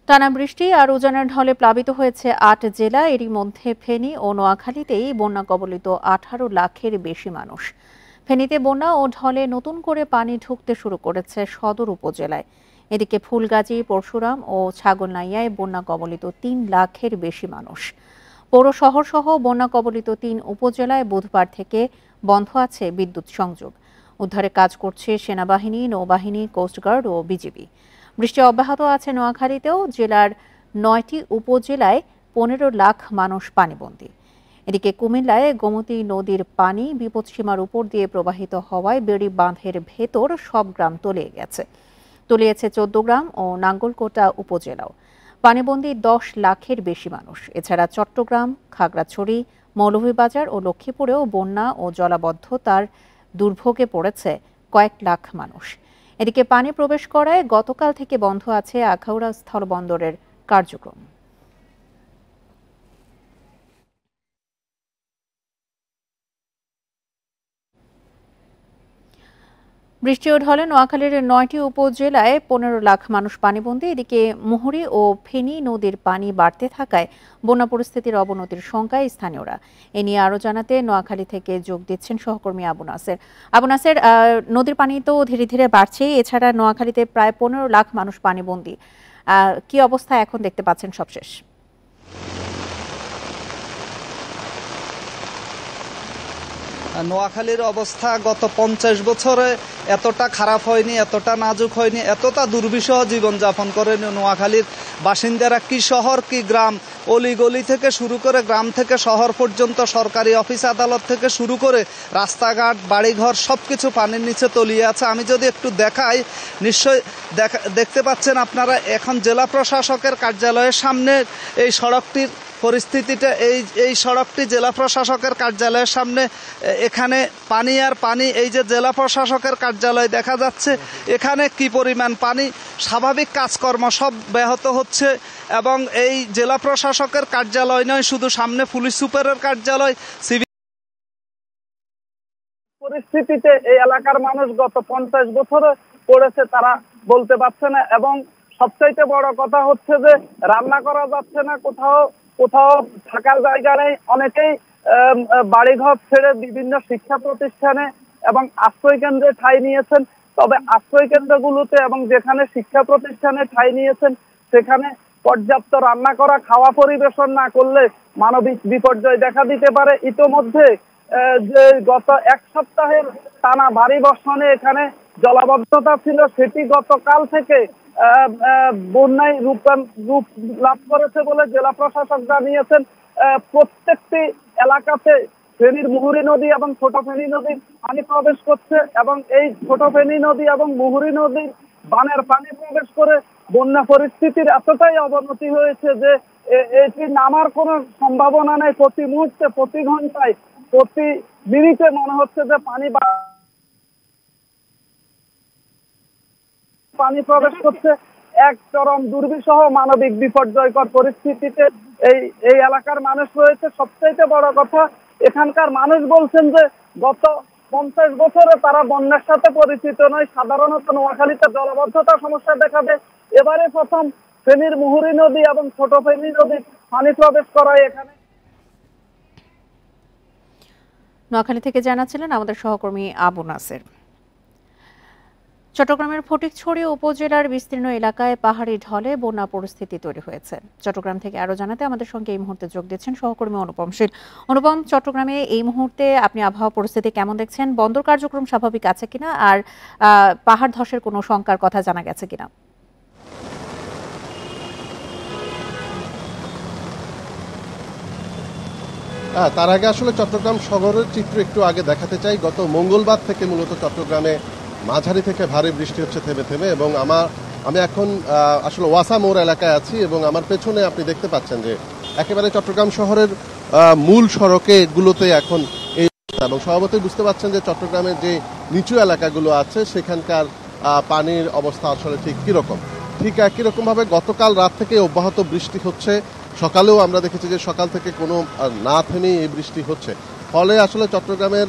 টানা বৃষ্টি আর উজানের ঢলে প্লাবিত হয়েছে ৮ জেলা। এরই মধ্যে ফেনী ও নোয়াখালীতেই বন্যা কবলিত ১৮ লাখের বেশি মানুষ। ফেনীতে বন্যা ও ঢলে নতুন করে পানি ঢুকতে শুরু করেছে সদর উপজেলায়। এদিকে ফুলগাজী, পরশুরাম ও ছাগলনাইয়ায় বন্যা কবলিত ৩ লাখের বেশি মানুষ। পৌর শহর সহ বন্যা কবলিত ৩ উপজেলায় বুধবার থেকে বন্ধ আছে বিদ্যুৎ সংযোগ। উদ্ধারে কাজ করছে সেনাবাহিনী, নৌবাহিনী, কোস্টগার্ড ও বিজিবি। বৃষ্টি অব্যাহত আছে নোয়াখালীতেও। জেলার ৯টি উপজেলায় ১৫ লাখ মানুষ পানিবন্দী। এদিকে কুমিল্লায় গোমতী নদীর পানি বিপদসীমার উপর দিয়ে প্রবাহিত হওয়ায় বেড়ি বাঁধের ভেতর সব গ্রাম তলিয়ে গেছে। তলিয়েছে ১৪ গ্রাম ও নাঙ্গলকোটা উপজেলাও। পানিবন্দী ১০ লাখের বেশি মানুষ। এছাড়া চট্টগ্রাম, খাগড়াছড়ি, মৌলভীবাজার ও লক্ষ্মীপুরেও বন্যা ও জলাবদ্ধতার দুর্ভোগে পড়েছে কয়েক লাখ মানুষ। এদিকে পানি প্রবেশ করায় গতকাল থেকে বন্ধ আছে আখাউড়া স্থলবন্দরের কার্যক্রম। বৃষ্টি ও ঢলে নোয়াখালীর ৯টি উপজেলায় ১৫ লাখ মানুষ পানিবন্দী। এদিকে মুহুরী ও ফেনী নদীর পানি বাড়তে থাকায় বন্যা পরিস্থিতির অবনতির শঙ্কায় স্থানীয়রা। এ নিয়ে আরও জানাতে নোয়াখালী থেকে যোগ দিচ্ছেন সহকর্মী আবু নাসের। আবু নাসের, নদীর পানি তো ধীরে ধীরে বাড়ছে, এছাড়া নোয়াখালীতে প্রায় ১৫ লাখ মানুষ পানিবন্দী। কি অবস্থা এখন দেখতে পাচ্ছেন সবশেষ? নোয়াখালীর অবস্থা গত ৫০ বছরে এতটা খারাপ হয়নি, এতটা নাজুক হয়নি, এতটা দুর্বিষহ জীবনযাপন করে নোয়াখালীর বাসিন্দারা। কি শহর কি গ্রাম, অলিগলি থেকে শুরু করে গ্রাম থেকে শহর পর্যন্ত, সরকারি অফিস আদালত থেকে শুরু করে রাস্তাঘাট, বাড়িঘর সবকিছু পানির নিচে তলিয়ে আছে। আমি যদি একটু দেখাই, নিশ্চয়ই দেখতে পাচ্ছেন আপনারা, এখন জেলা প্রশাসকের কার্যালয়ের সামনে এই সড়কটির পরিস্থিতিটা। এই সড়কটি জেলা প্রশাসকের কার্যালয়ের সামনে, এখানে পানি আর পানি। এই যে জেলা প্রশাসকের কার্যালয় দেখা যাচ্ছে, এখানে কি পরিমাণ পানি, স্বাভাবিক কাজকর্ম সব ব্যাহত হচ্ছে। এবং এই জেলা প্রশাসকের কার্যালয় নয়, শুধু সামনে পুলিশ সুপারের কার্যালয়, সিভিল পরিস্থিতিতে এই এলাকার মানুষ গত ৫০ বছরে পড়েছে, তারা বলতে পারছে না। এবং সবচাইতে বড় কথা হচ্ছে যে রান্না করা যাচ্ছে না, কোথাও থাকার জায়গা নেই। অনেকেই বাড়িঘর ছেড়ে বিভিন্ন শিক্ষা প্রতিষ্ঠানে এবং আশ্রয় কেন্দ্রে ঠাঁই নিয়েছেন। তবে আশ্রয় কেন্দ্রগুলোতে এবং যেখানে শিক্ষা প্রতিষ্ঠানে ঠাঁই নিয়েছেন, সেখানে পর্যাপ্ত রান্না করা, খাওয়া পরিবেশন না করলে মানবিক বিপর্যয় দেখা দিতে পারে। ইতোমধ্যে যে গত ১ সপ্তাহের টানা ভারী বর্ষণে এখানে জলাবদ্ধতা ছিল, সেটি গতকাল থেকে বন্যায় রূপ লাভ করেছে বলে জেলা প্রশাসক জানিয়েছেন। প্রত্যেকটি এলাকাতে ফেনীর মুহুরী নদী এবং ছোট ফেনী নদীর পানি প্রবেশ করছে এবং এই ছোট ফেনী নদী এবং মুহুরী নদীর বানের পানি প্রবেশ করে বন্যা পরিস্থিতির এতটাই অবনতি হয়েছে যে এটি নামার কোনো সম্ভাবনা নেই। প্রতি মুহূর্তে, প্রতি ঘন্টায়, প্রতি মিনিটে মনে হচ্ছে যে পানি প্রবেশ করছে। এক চরম দুর্বিষহ মানবিক বিপর্যয়কর পরিস্থিতিতে এই এলাকার মানুষ রয়েছে। সবচাইতে বড় কথা, এখানকার মানুষ বলছেন যে গত ৫০ বছরে তারা বন্যার সাথে পরিচিত নয়। সাধারণত নোয়াখালীতে জলাবদ্ধতার সমস্যা দেখা দেয়, এবারে প্রথম ফেনীর মুহুরী নদী এবং ছোট ফেনী নদী পানি প্রবেশ করায় এখানে। নোয়াখালী থেকে জানাচ্ছিলেন আমাদের সহকর্মী আবু নাসের। চট্টগ্রামের ফটিকছড়ি উপজেলার বিস্তীর্ণ এলাকায় পাহাড়ি ঢলে বন্যা পরিস্থিতি তৈরি হয়েছে। চট্টগ্রাম থেকে আরো জানাতে আমাদের সঙ্গে এই মুহূর্তে যোগ দিচ্ছেন সহকর্মী অনুপম শীল। অনুপম, চট্টগ্রামে এই মুহূর্তে আপনি আবহাওয়া পরিস্থিতি কেমন দেখছেন? বন্দর কার্যক্রম স্বাভাবিক আছে কিনা, আর পাহাড় ধসের কোনো শঙ্কার কথা জানা গেছে কিনা? তার আগে আসলে চট্টগ্রাম শহরের চিত্র একটু আগে দেখাতে চাই। গত মঙ্গলবার থেকে মূলত চট্টগ্রামে মাঝারি থেকে ভারী বৃষ্টি হচ্ছে থেমে থেমে, এবং আমি এখন আসলে ওয়াসা মোড় এলাকায় আছি এবং আমার পেছনে আপনি দেখতে পাচ্ছেন যে একেবারে চট্টগ্রাম শহরের মূল সড়কে গুলোতে এখন এই, এবং স্বভাবতই বুঝতে পাচ্ছেন যে চট্টগ্রামের যে নিচু এলাকাগুলো আছে সেখানকার পানির অবস্থা আসলে ঠিক কিরকম। ঠিক একই রকম ভাবে গতকাল রাত থেকে অব্যাহত বৃষ্টি হচ্ছে। সকালেও আমরা দেখেছি যে সকাল থেকে কোনো না থেমেই এই বৃষ্টি হচ্ছে। ফলে আসলে চট্টগ্রামের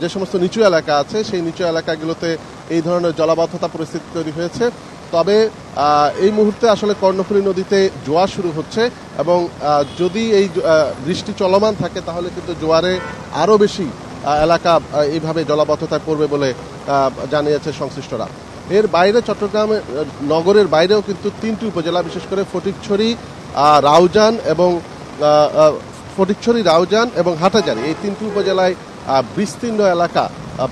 যে সমস্ত নিচু এলাকা আছে সেই নিচু এলাকাগুলোতে এই ধরনের জলাবদ্ধতা পরিস্থিতি তৈরি হয়েছে। তবে এই মুহূর্তে আসলে কর্ণফুলী নদীতে জোয়ার শুরু হচ্ছে এবং যদি এই বৃষ্টি চলমান থাকে তাহলে কিন্তু জোয়ারে আরও বেশি এলাকা এইভাবে জলাবদ্ধতায় পড়বে বলে জানিয়েছে সংশ্লিষ্টরা। এর বাইরে চট্টগ্রাম নগরের বাইরেও কিন্তু 3টি উপজেলা, বিশেষ করে ফটিকছড়ি, রাউজান এবং হাটাজারি, এই 3টি উপজেলায় বিস্তীর্ণ এলাকা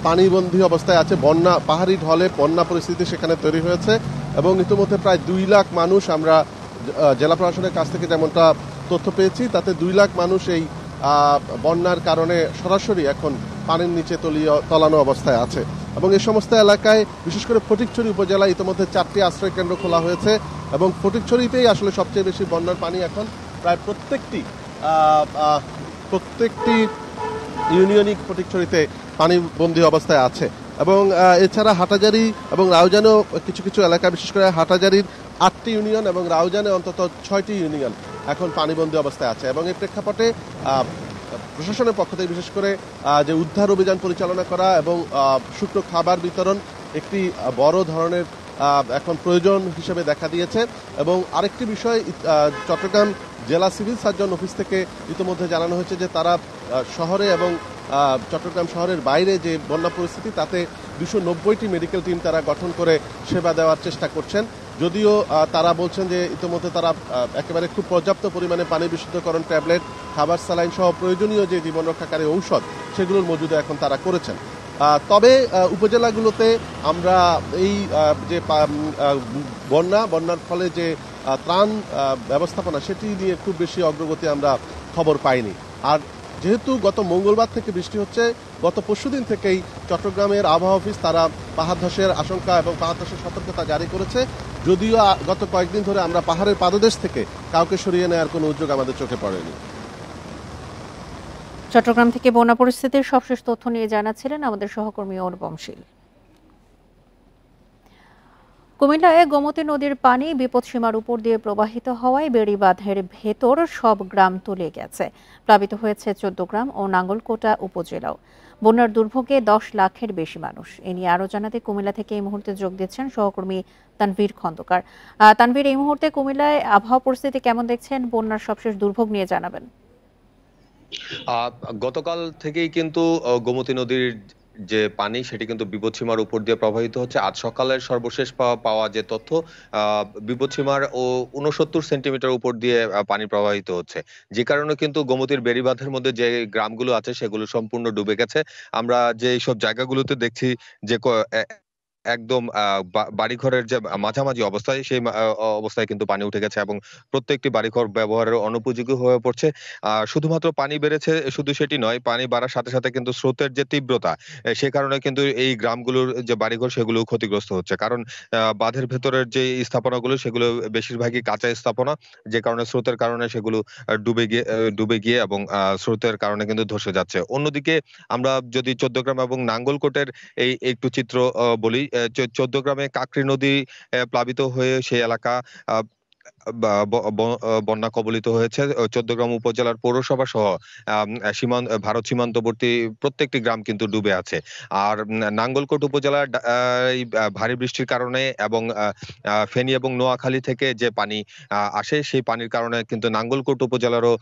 পানিবন্দী অবস্থায় আছে। পাহাড়ি ঢলে বন্যা পরিস্থিতি সেখানে তৈরি হয়েছে এবং ইতিমধ্যে প্রায় 2 লাখ মানুষ, আমরা জেলা প্রশাসনের কাছ থেকে যেমনটা তথ্য পেয়েছি তাতে 2 লাখ মানুষ এই বন্যার কারণে সরাসরি এখন পানির নিচে তলানো অবস্থায় আছে। এবং এই সমস্ত এলাকায় বিশেষ করে ফটিকছড়ি উপজেলায় ইতিমধ্যে 4টি আশ্রয় কেন্দ্র খোলা হয়েছে এবং ফটিকছড়িতেই আসলে সবচেয়ে বেশি বন্যার পানি এখন প্রায় প্রত্যেকটি ইউনিয়নই ফটিকছড়িতে পানিবন্দী অবস্থায় আছে। এবং এছাড়া হাটাজারি এবং রাউজানেও কিছু কিছু এলাকা, বিশেষ করে হাটাজারির 8টি ইউনিয়ন এবং রাউজানে অন্তত 6টি ইউনিয়ন এখন পানিবন্দী অবস্থায় আছে। এবং এই প্রেক্ষাপটে প্রশাসনের পক্ষ থেকে বিশেষ করে যে উদ্ধার অভিযান পরিচালনা করা এবং শুকনো খাবার বিতরণ একটি বড় ধরনের এখন প্রয়োজন হিসেবে দেখা দিয়েছে। এবং আরেকটি বিষয়, চট্টগ্রাম জেলা সিভিল সার্জন অফিস থেকে ইতিমধ্যে জানানো হয়েছে যে তারা শহরে এবং চট্টগ্রাম শহরের বাইরে যে বন্যা পরিস্থিতি তাতে 290টি মেডিকেল টিম তারা গঠন করে সেবা দেওয়ার চেষ্টা করছেন। যদিও তারা বলছেন যে ইতিমধ্যে তারা একেবারে খুব পর্যাপ্ত পরিমাণে পানি বিশুদ্ধকরণ ট্যাবলেট, খাবার, স্যালাইন সহ প্রয়োজনীয় যে জীবন রক্ষাকারী ঔষধ সেগুলোর মজুদ এখন তারা করেছেন। তবে উপজেলাগুলোতে আমরা এই যে বন্যার ফলে যে ত্রাণ ব্যবস্থাপনা সেটি নিয়ে খুব বেশি অগ্রগতি আমরা খবর পাইনি। আর যেহেতু গত মঙ্গলবার থেকে বৃষ্টি হচ্ছে, গত পরশুদিন থেকেই চট্টগ্রামের আবহাওয়া অফিস তারা পাহাড় ধসের আশঙ্কা এবং পাহাড় ধসের সতর্কতা জারি করেছে। যদিও গত কয়েকদিন ধরে আমরা পাহাড়ের পাদদেশ থেকে কাউকে সরিয়ে নেওয়ার কোনো উদ্যোগ আমাদের চোখে পড়েনি। চট্টগ্রাম থেকে বন্যা পরিস্থিতির সবশেষ তথ্য নিয়ে জানাচ্ছিলেন আমাদের সহকর্মী অনুপম শীল। কুমিল্লায় গোমতী নদীর পানি বিপদসীমার উপর দিয়ে প্রবাহিত হওয়ায় বেড়িবাঁধের ভেতর সব গ্রাম তলিয়ে গেছে। প্লাবিত হয়েছে 14 গ্রাম ও নাঙ্গলকোটা উপজেলাও। বন্যার দুর্ভোগে 10 লাখের বেশি মানুষ। এ নিয়ে আরো জানাতে কুমিল্লা থেকে এই মুহূর্তে যোগ দিচ্ছেন সহকর্মী তানভীর খন্দকার। তানভীর, এই মুহূর্তে কুমিল্লায় আবহাওয়া পরিস্থিতি কেমন দেখছেন? বন্যার সবশেষ দুর্ভোগ নিয়ে জানাবেন। গতকাল থেকেই কিন্তু গোমতী নদীর যে পানি সেটি কিন্তু বিপদসীমার উপর দিয়ে প্রবাহিত হচ্ছে। আজ সকালের সর্বশেষ পাওয়া যে তথ্য, বিপদসীমার 69 সেন্টিমিটার উপর দিয়ে পানি প্রবাহিত হচ্ছে, যে কারণে কিন্তু গোমতীর বেড়িবাঁধের মধ্যে যে গ্রামগুলো আছে সেগুলো সম্পূর্ণ ডুবে গেছে। আমরা যে সব জায়গাগুলোতে দেখছি যে একদম বাড়িঘরের যে মাঝামাঝি অবস্থায়, সেই অবস্থায় কিন্তু পানি উঠে গেছে এবং প্রত্যেকটি বাড়িঘর ব্যবহারের অনুপযোগী হয়ে পড়ছে। শুধুমাত্র পানি বেড়েছে শুধু সেটি নয়, পানি বাড়ার সাথে সাথে কিন্তু স্রোতের যে তীব্রতা, সে কারণে কিন্তু এই গ্রামগুলোর যে বাড়িঘর সেগুলো ক্ষতিগ্রস্ত হচ্ছে। কারণ বাঁধের ভেতরের যে স্থাপনাগুলো সেগুলো বেশিরভাগই কাঁচা স্থাপনা, যে কারণে স্রোতের কারণে সেগুলো ডুবে গিয়ে এবং স্রোতের কারণে কিন্তু ধসে যাচ্ছে। অন্যদিকে আমরা যদি 14 গ্রাম এবং নাঙ্গলকোটের এই একটু চিত্র বলি, 14 গ্রামে কাকরি নদী প্লাবিত হয়ে সেই এলাকা বন্যা কবলিত হয়েছে। 14 গ্রাম উপজেলার পৌরসভা সহ ভারত সীমান্তবর্তী প্রত্যেকটি গ্রাম কিন্তু ডুবে আছে। আর নাঙ্গলকোট উপজেলার ভারী বৃষ্টির কারণে এবং ফেনী এবং নোয়াখালী থেকে যে পানি আসে সেই পানির কারণে কিন্তু নাঙ্গলকোট উপজেলারও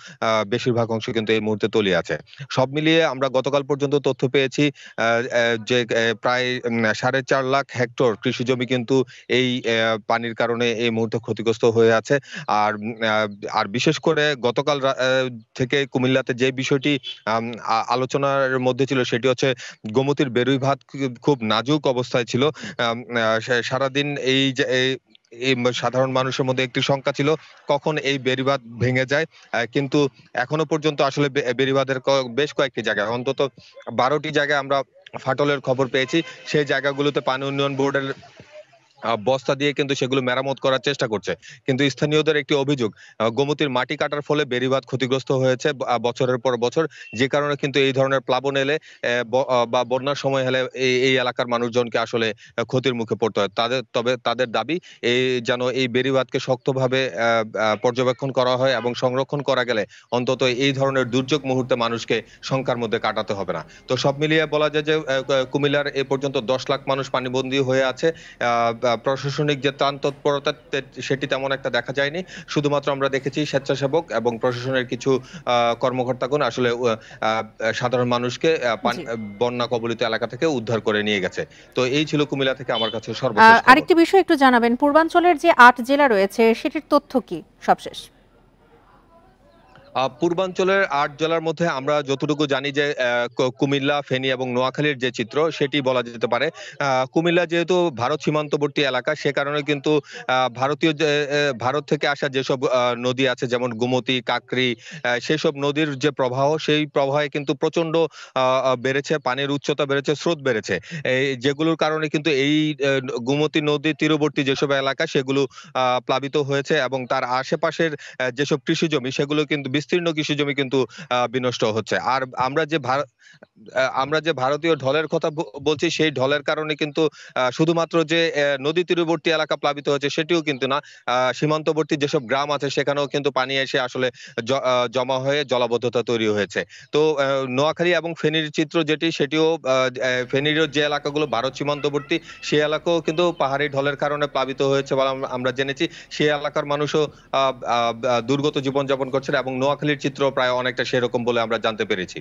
বেশিরভাগ অংশ কিন্তু এই মুহূর্তে তলিয়ে আছে। সব মিলিয়ে আমরা গতকাল পর্যন্ত তথ্য পেয়েছি যে প্রায় 4.5 লাখ হেক্টর কৃষি জমি কিন্তু এই পানির কারণে এই মুহূর্তে ক্ষতিগ্রস্ত হয়ে আছে। আর বিশেষ করে গতকাল থেকে কুমিল্লাতে যে বিষয়টি আলোচনার মধ্যে ছিল সেটি হচ্ছে গোমতীর বেড়িবাঁধ খুব নাজুক অবস্থায় ছিল। সারাদিন এই সাধারণ মানুষের মধ্যে একটি শঙ্কা ছিল কখন এই বেড়িবাঁধ ভেঙে যায়, কিন্তু এখনো পর্যন্ত আসলে বেড়িবাঁধের বেশ কয়েকটি জায়গায়, অন্তত 12টি জায়গায় আমরা ফাটলের খবর পেয়েছি। সেই জায়গাগুলোতে পানি উন্নয়ন বোর্ডের বস্তা দিয়ে কিন্তু সেগুলো মেরামত করার চেষ্টা করছে, কিন্তু স্থানীয়দের একটি অভিযোগ গোমতীর মাটি কাটার ফলে বেড়িবাঁধ ক্ষতিগ্রস্ত হয়েছে বছরের পর বছর, যে কারণে কিন্তু এই ধরনের প্লাবন এলে বা বন্যার সময় হলে এই এলাকার মানুষজনকে আসলে ক্ষতির মুখে পড়তে হয়। তবে তাদের দাবি যেন এই বেড়িবাঁধকে শক্তভাবে পর্যবেক্ষণ করা হয় এবং সংরক্ষণ করা গেলে অন্তত এই ধরনের দুর্যোগ মুহূর্তে মানুষকে শঙ্কার মধ্যে কাটাতে হবে না। তো সব মিলিয়ে বলা যায় যে কুমিল্লার এ পর্যন্ত 10 লাখ মানুষ পানিবন্দী হয়ে আছে। প্রশাসনিক যে ত্রাণ তৎপরতা সেটি তেমন একটা দেখা যায়নি। শুধুমাত্র আমরা দেখেছি স্বেচ্ছাসেবক এবং প্রশাসনের কিছু কর্মকর্তাগণ আসলে সাধারণ মানুষকে জি। বন্যা কবলিত এলাকা থেকে উদ্ধার করে নিয়ে গেছে। তো এই ছিল কুমিল্লা থেকে আমার কাছে সর্বশেষ খবর। আরেকটি বিষয় একটু জানাবেন, পূর্বাঞ্চলের যে ৮ জেলা রয়েছে সেটির তথ্য কি সবশেষ? পূর্বাঞ্চলের ৮ জেলার মধ্যে আমরা যতটুকু জানি যে কুমিল্লা, ফেনী এবং নোয়াখালীর যে চিত্র সেটি বলা যেতে পারে। কুমিল্লা যেহেতু ভারত সীমান্তবর্তী এলাকা, সে কারণে কিন্তু ভারত থেকে আসা যেসব নদী আছে যেমন গোমতী, কাকরি, সেসব নদীর যে প্রবাহ, সেই প্রবাহে কিন্তু প্রচন্ড বেড়েছে, পানির উচ্চতা বেড়েছে, স্রোত বেড়েছে। যেগুলোর কারণে কিন্তু এই গোমতী নদী তীরবর্তী যেসব এলাকা সেগুলো প্লাবিত হয়েছে এবং তার আশেপাশের যেসব কৃষি জমি সেগুলো কিন্তু বিস্তীর্ণ কৃষি জমি কিন্তু বিনষ্ট হচ্ছে। আর আমরা যে ভারতীয় ঢলের কথা বলছি, সেই ঢলের কারণে কিন্তু শুধুমাত্র যে নদী তীরবর্তী এলাকা প্লাবিত হচ্ছে সেটিও কিন্তু না, সীমান্তবর্তী যেসব গ্রাম আছে সেখানেও কিন্তু পানি এসে আসলে জমা হয়ে জলাবদ্ধতা তৈরি হয়েছে। তো নোয়াখালী এবং ফেনীর চিত্র যেটি, সেটিও ফেনীর যে এলাকাগুলো ভারত সীমান্তবর্তী সেই এলাকাও কিন্তু পাহাড়ি ঢলের কারণে প্লাবিত হয়েছে বলে আমরা জেনেছি। সেই এলাকার মানুষও দুর্গত জীবনযাপন করছেন এবং নোয়াখালীর চিত্র প্রায় অনেকটা সেরকম বলে আমরা জানতে পেরেছি।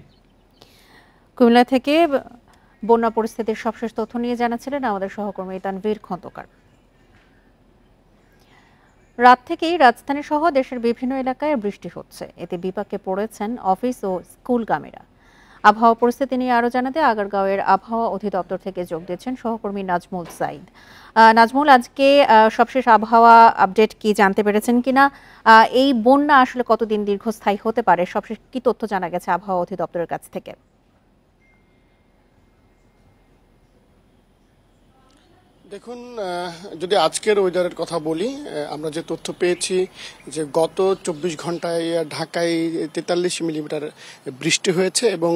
কুমিল্লা থেকে বন্যা পরিস্থিতির সবশেষ তথ্য নিয়ে জানাচ্ছিলেন আমাদের সহকর্মী তানভীর খন্দকার। রাত থেকেই রাজধানী সহ দেশের বিভিন্ন এলাকায় বৃষ্টি হচ্ছে, এতে বিপাকে পড়েছেন অফিস ও স্কুলগামীরা। আবহাওয়া পরিস্থিতি নিয়ে আরো জানাতে আগারগাঁওয়ের আবহাওয়া অধিদপ্তর থেকে যোগ দিচ্ছেন সহকর্মী নাজমুল সাইদ। নাজমুল, আজকে সবশেষ আবহাওয়া আপডেট কি জানতে পেরেছেন কিনা? এই বন্যা আসলে কতদিন দীর্ঘস্থায়ী হতে পারে, সবশেষ কি তথ্য জানা গেছে আবহাওয়া অধিদপ্তরের কাছ থেকে? দেখুন, যদি আজকের ওয়েদারের কথা বলি, আমরা যে তথ্য পেয়েছি যে গত ২৪ ঘন্টায় ঢাকায় ৪৩ মিলিমিটার বৃষ্টি হয়েছে এবং